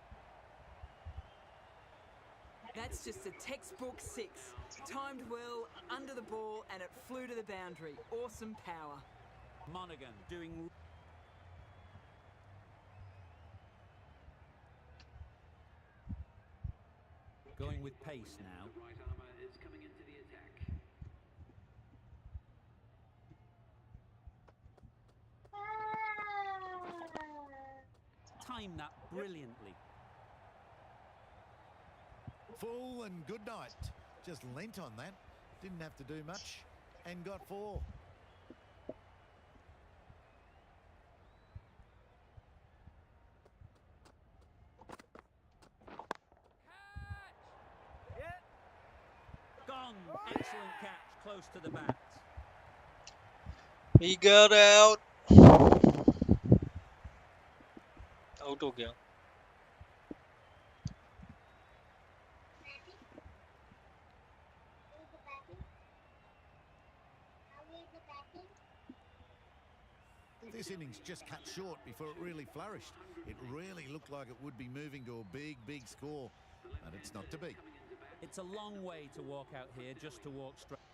That's just a textbook six. Timed well, under the ball, and it flew to the boundary. Awesome power. Monaghan doing... Going with pace now. The right armour is coming into the attack. Timed that brilliantly. Full and good night. Just lent on that. Didn't have to do much and got 4. Yeah. Gone. Excellent catch. Close to the bat. He got out. Out हो गया. This innings just cut short before it really flourished. It really looked like it would be moving to a big score, but it's not to be. It's a long way to walk out here just to walk straight.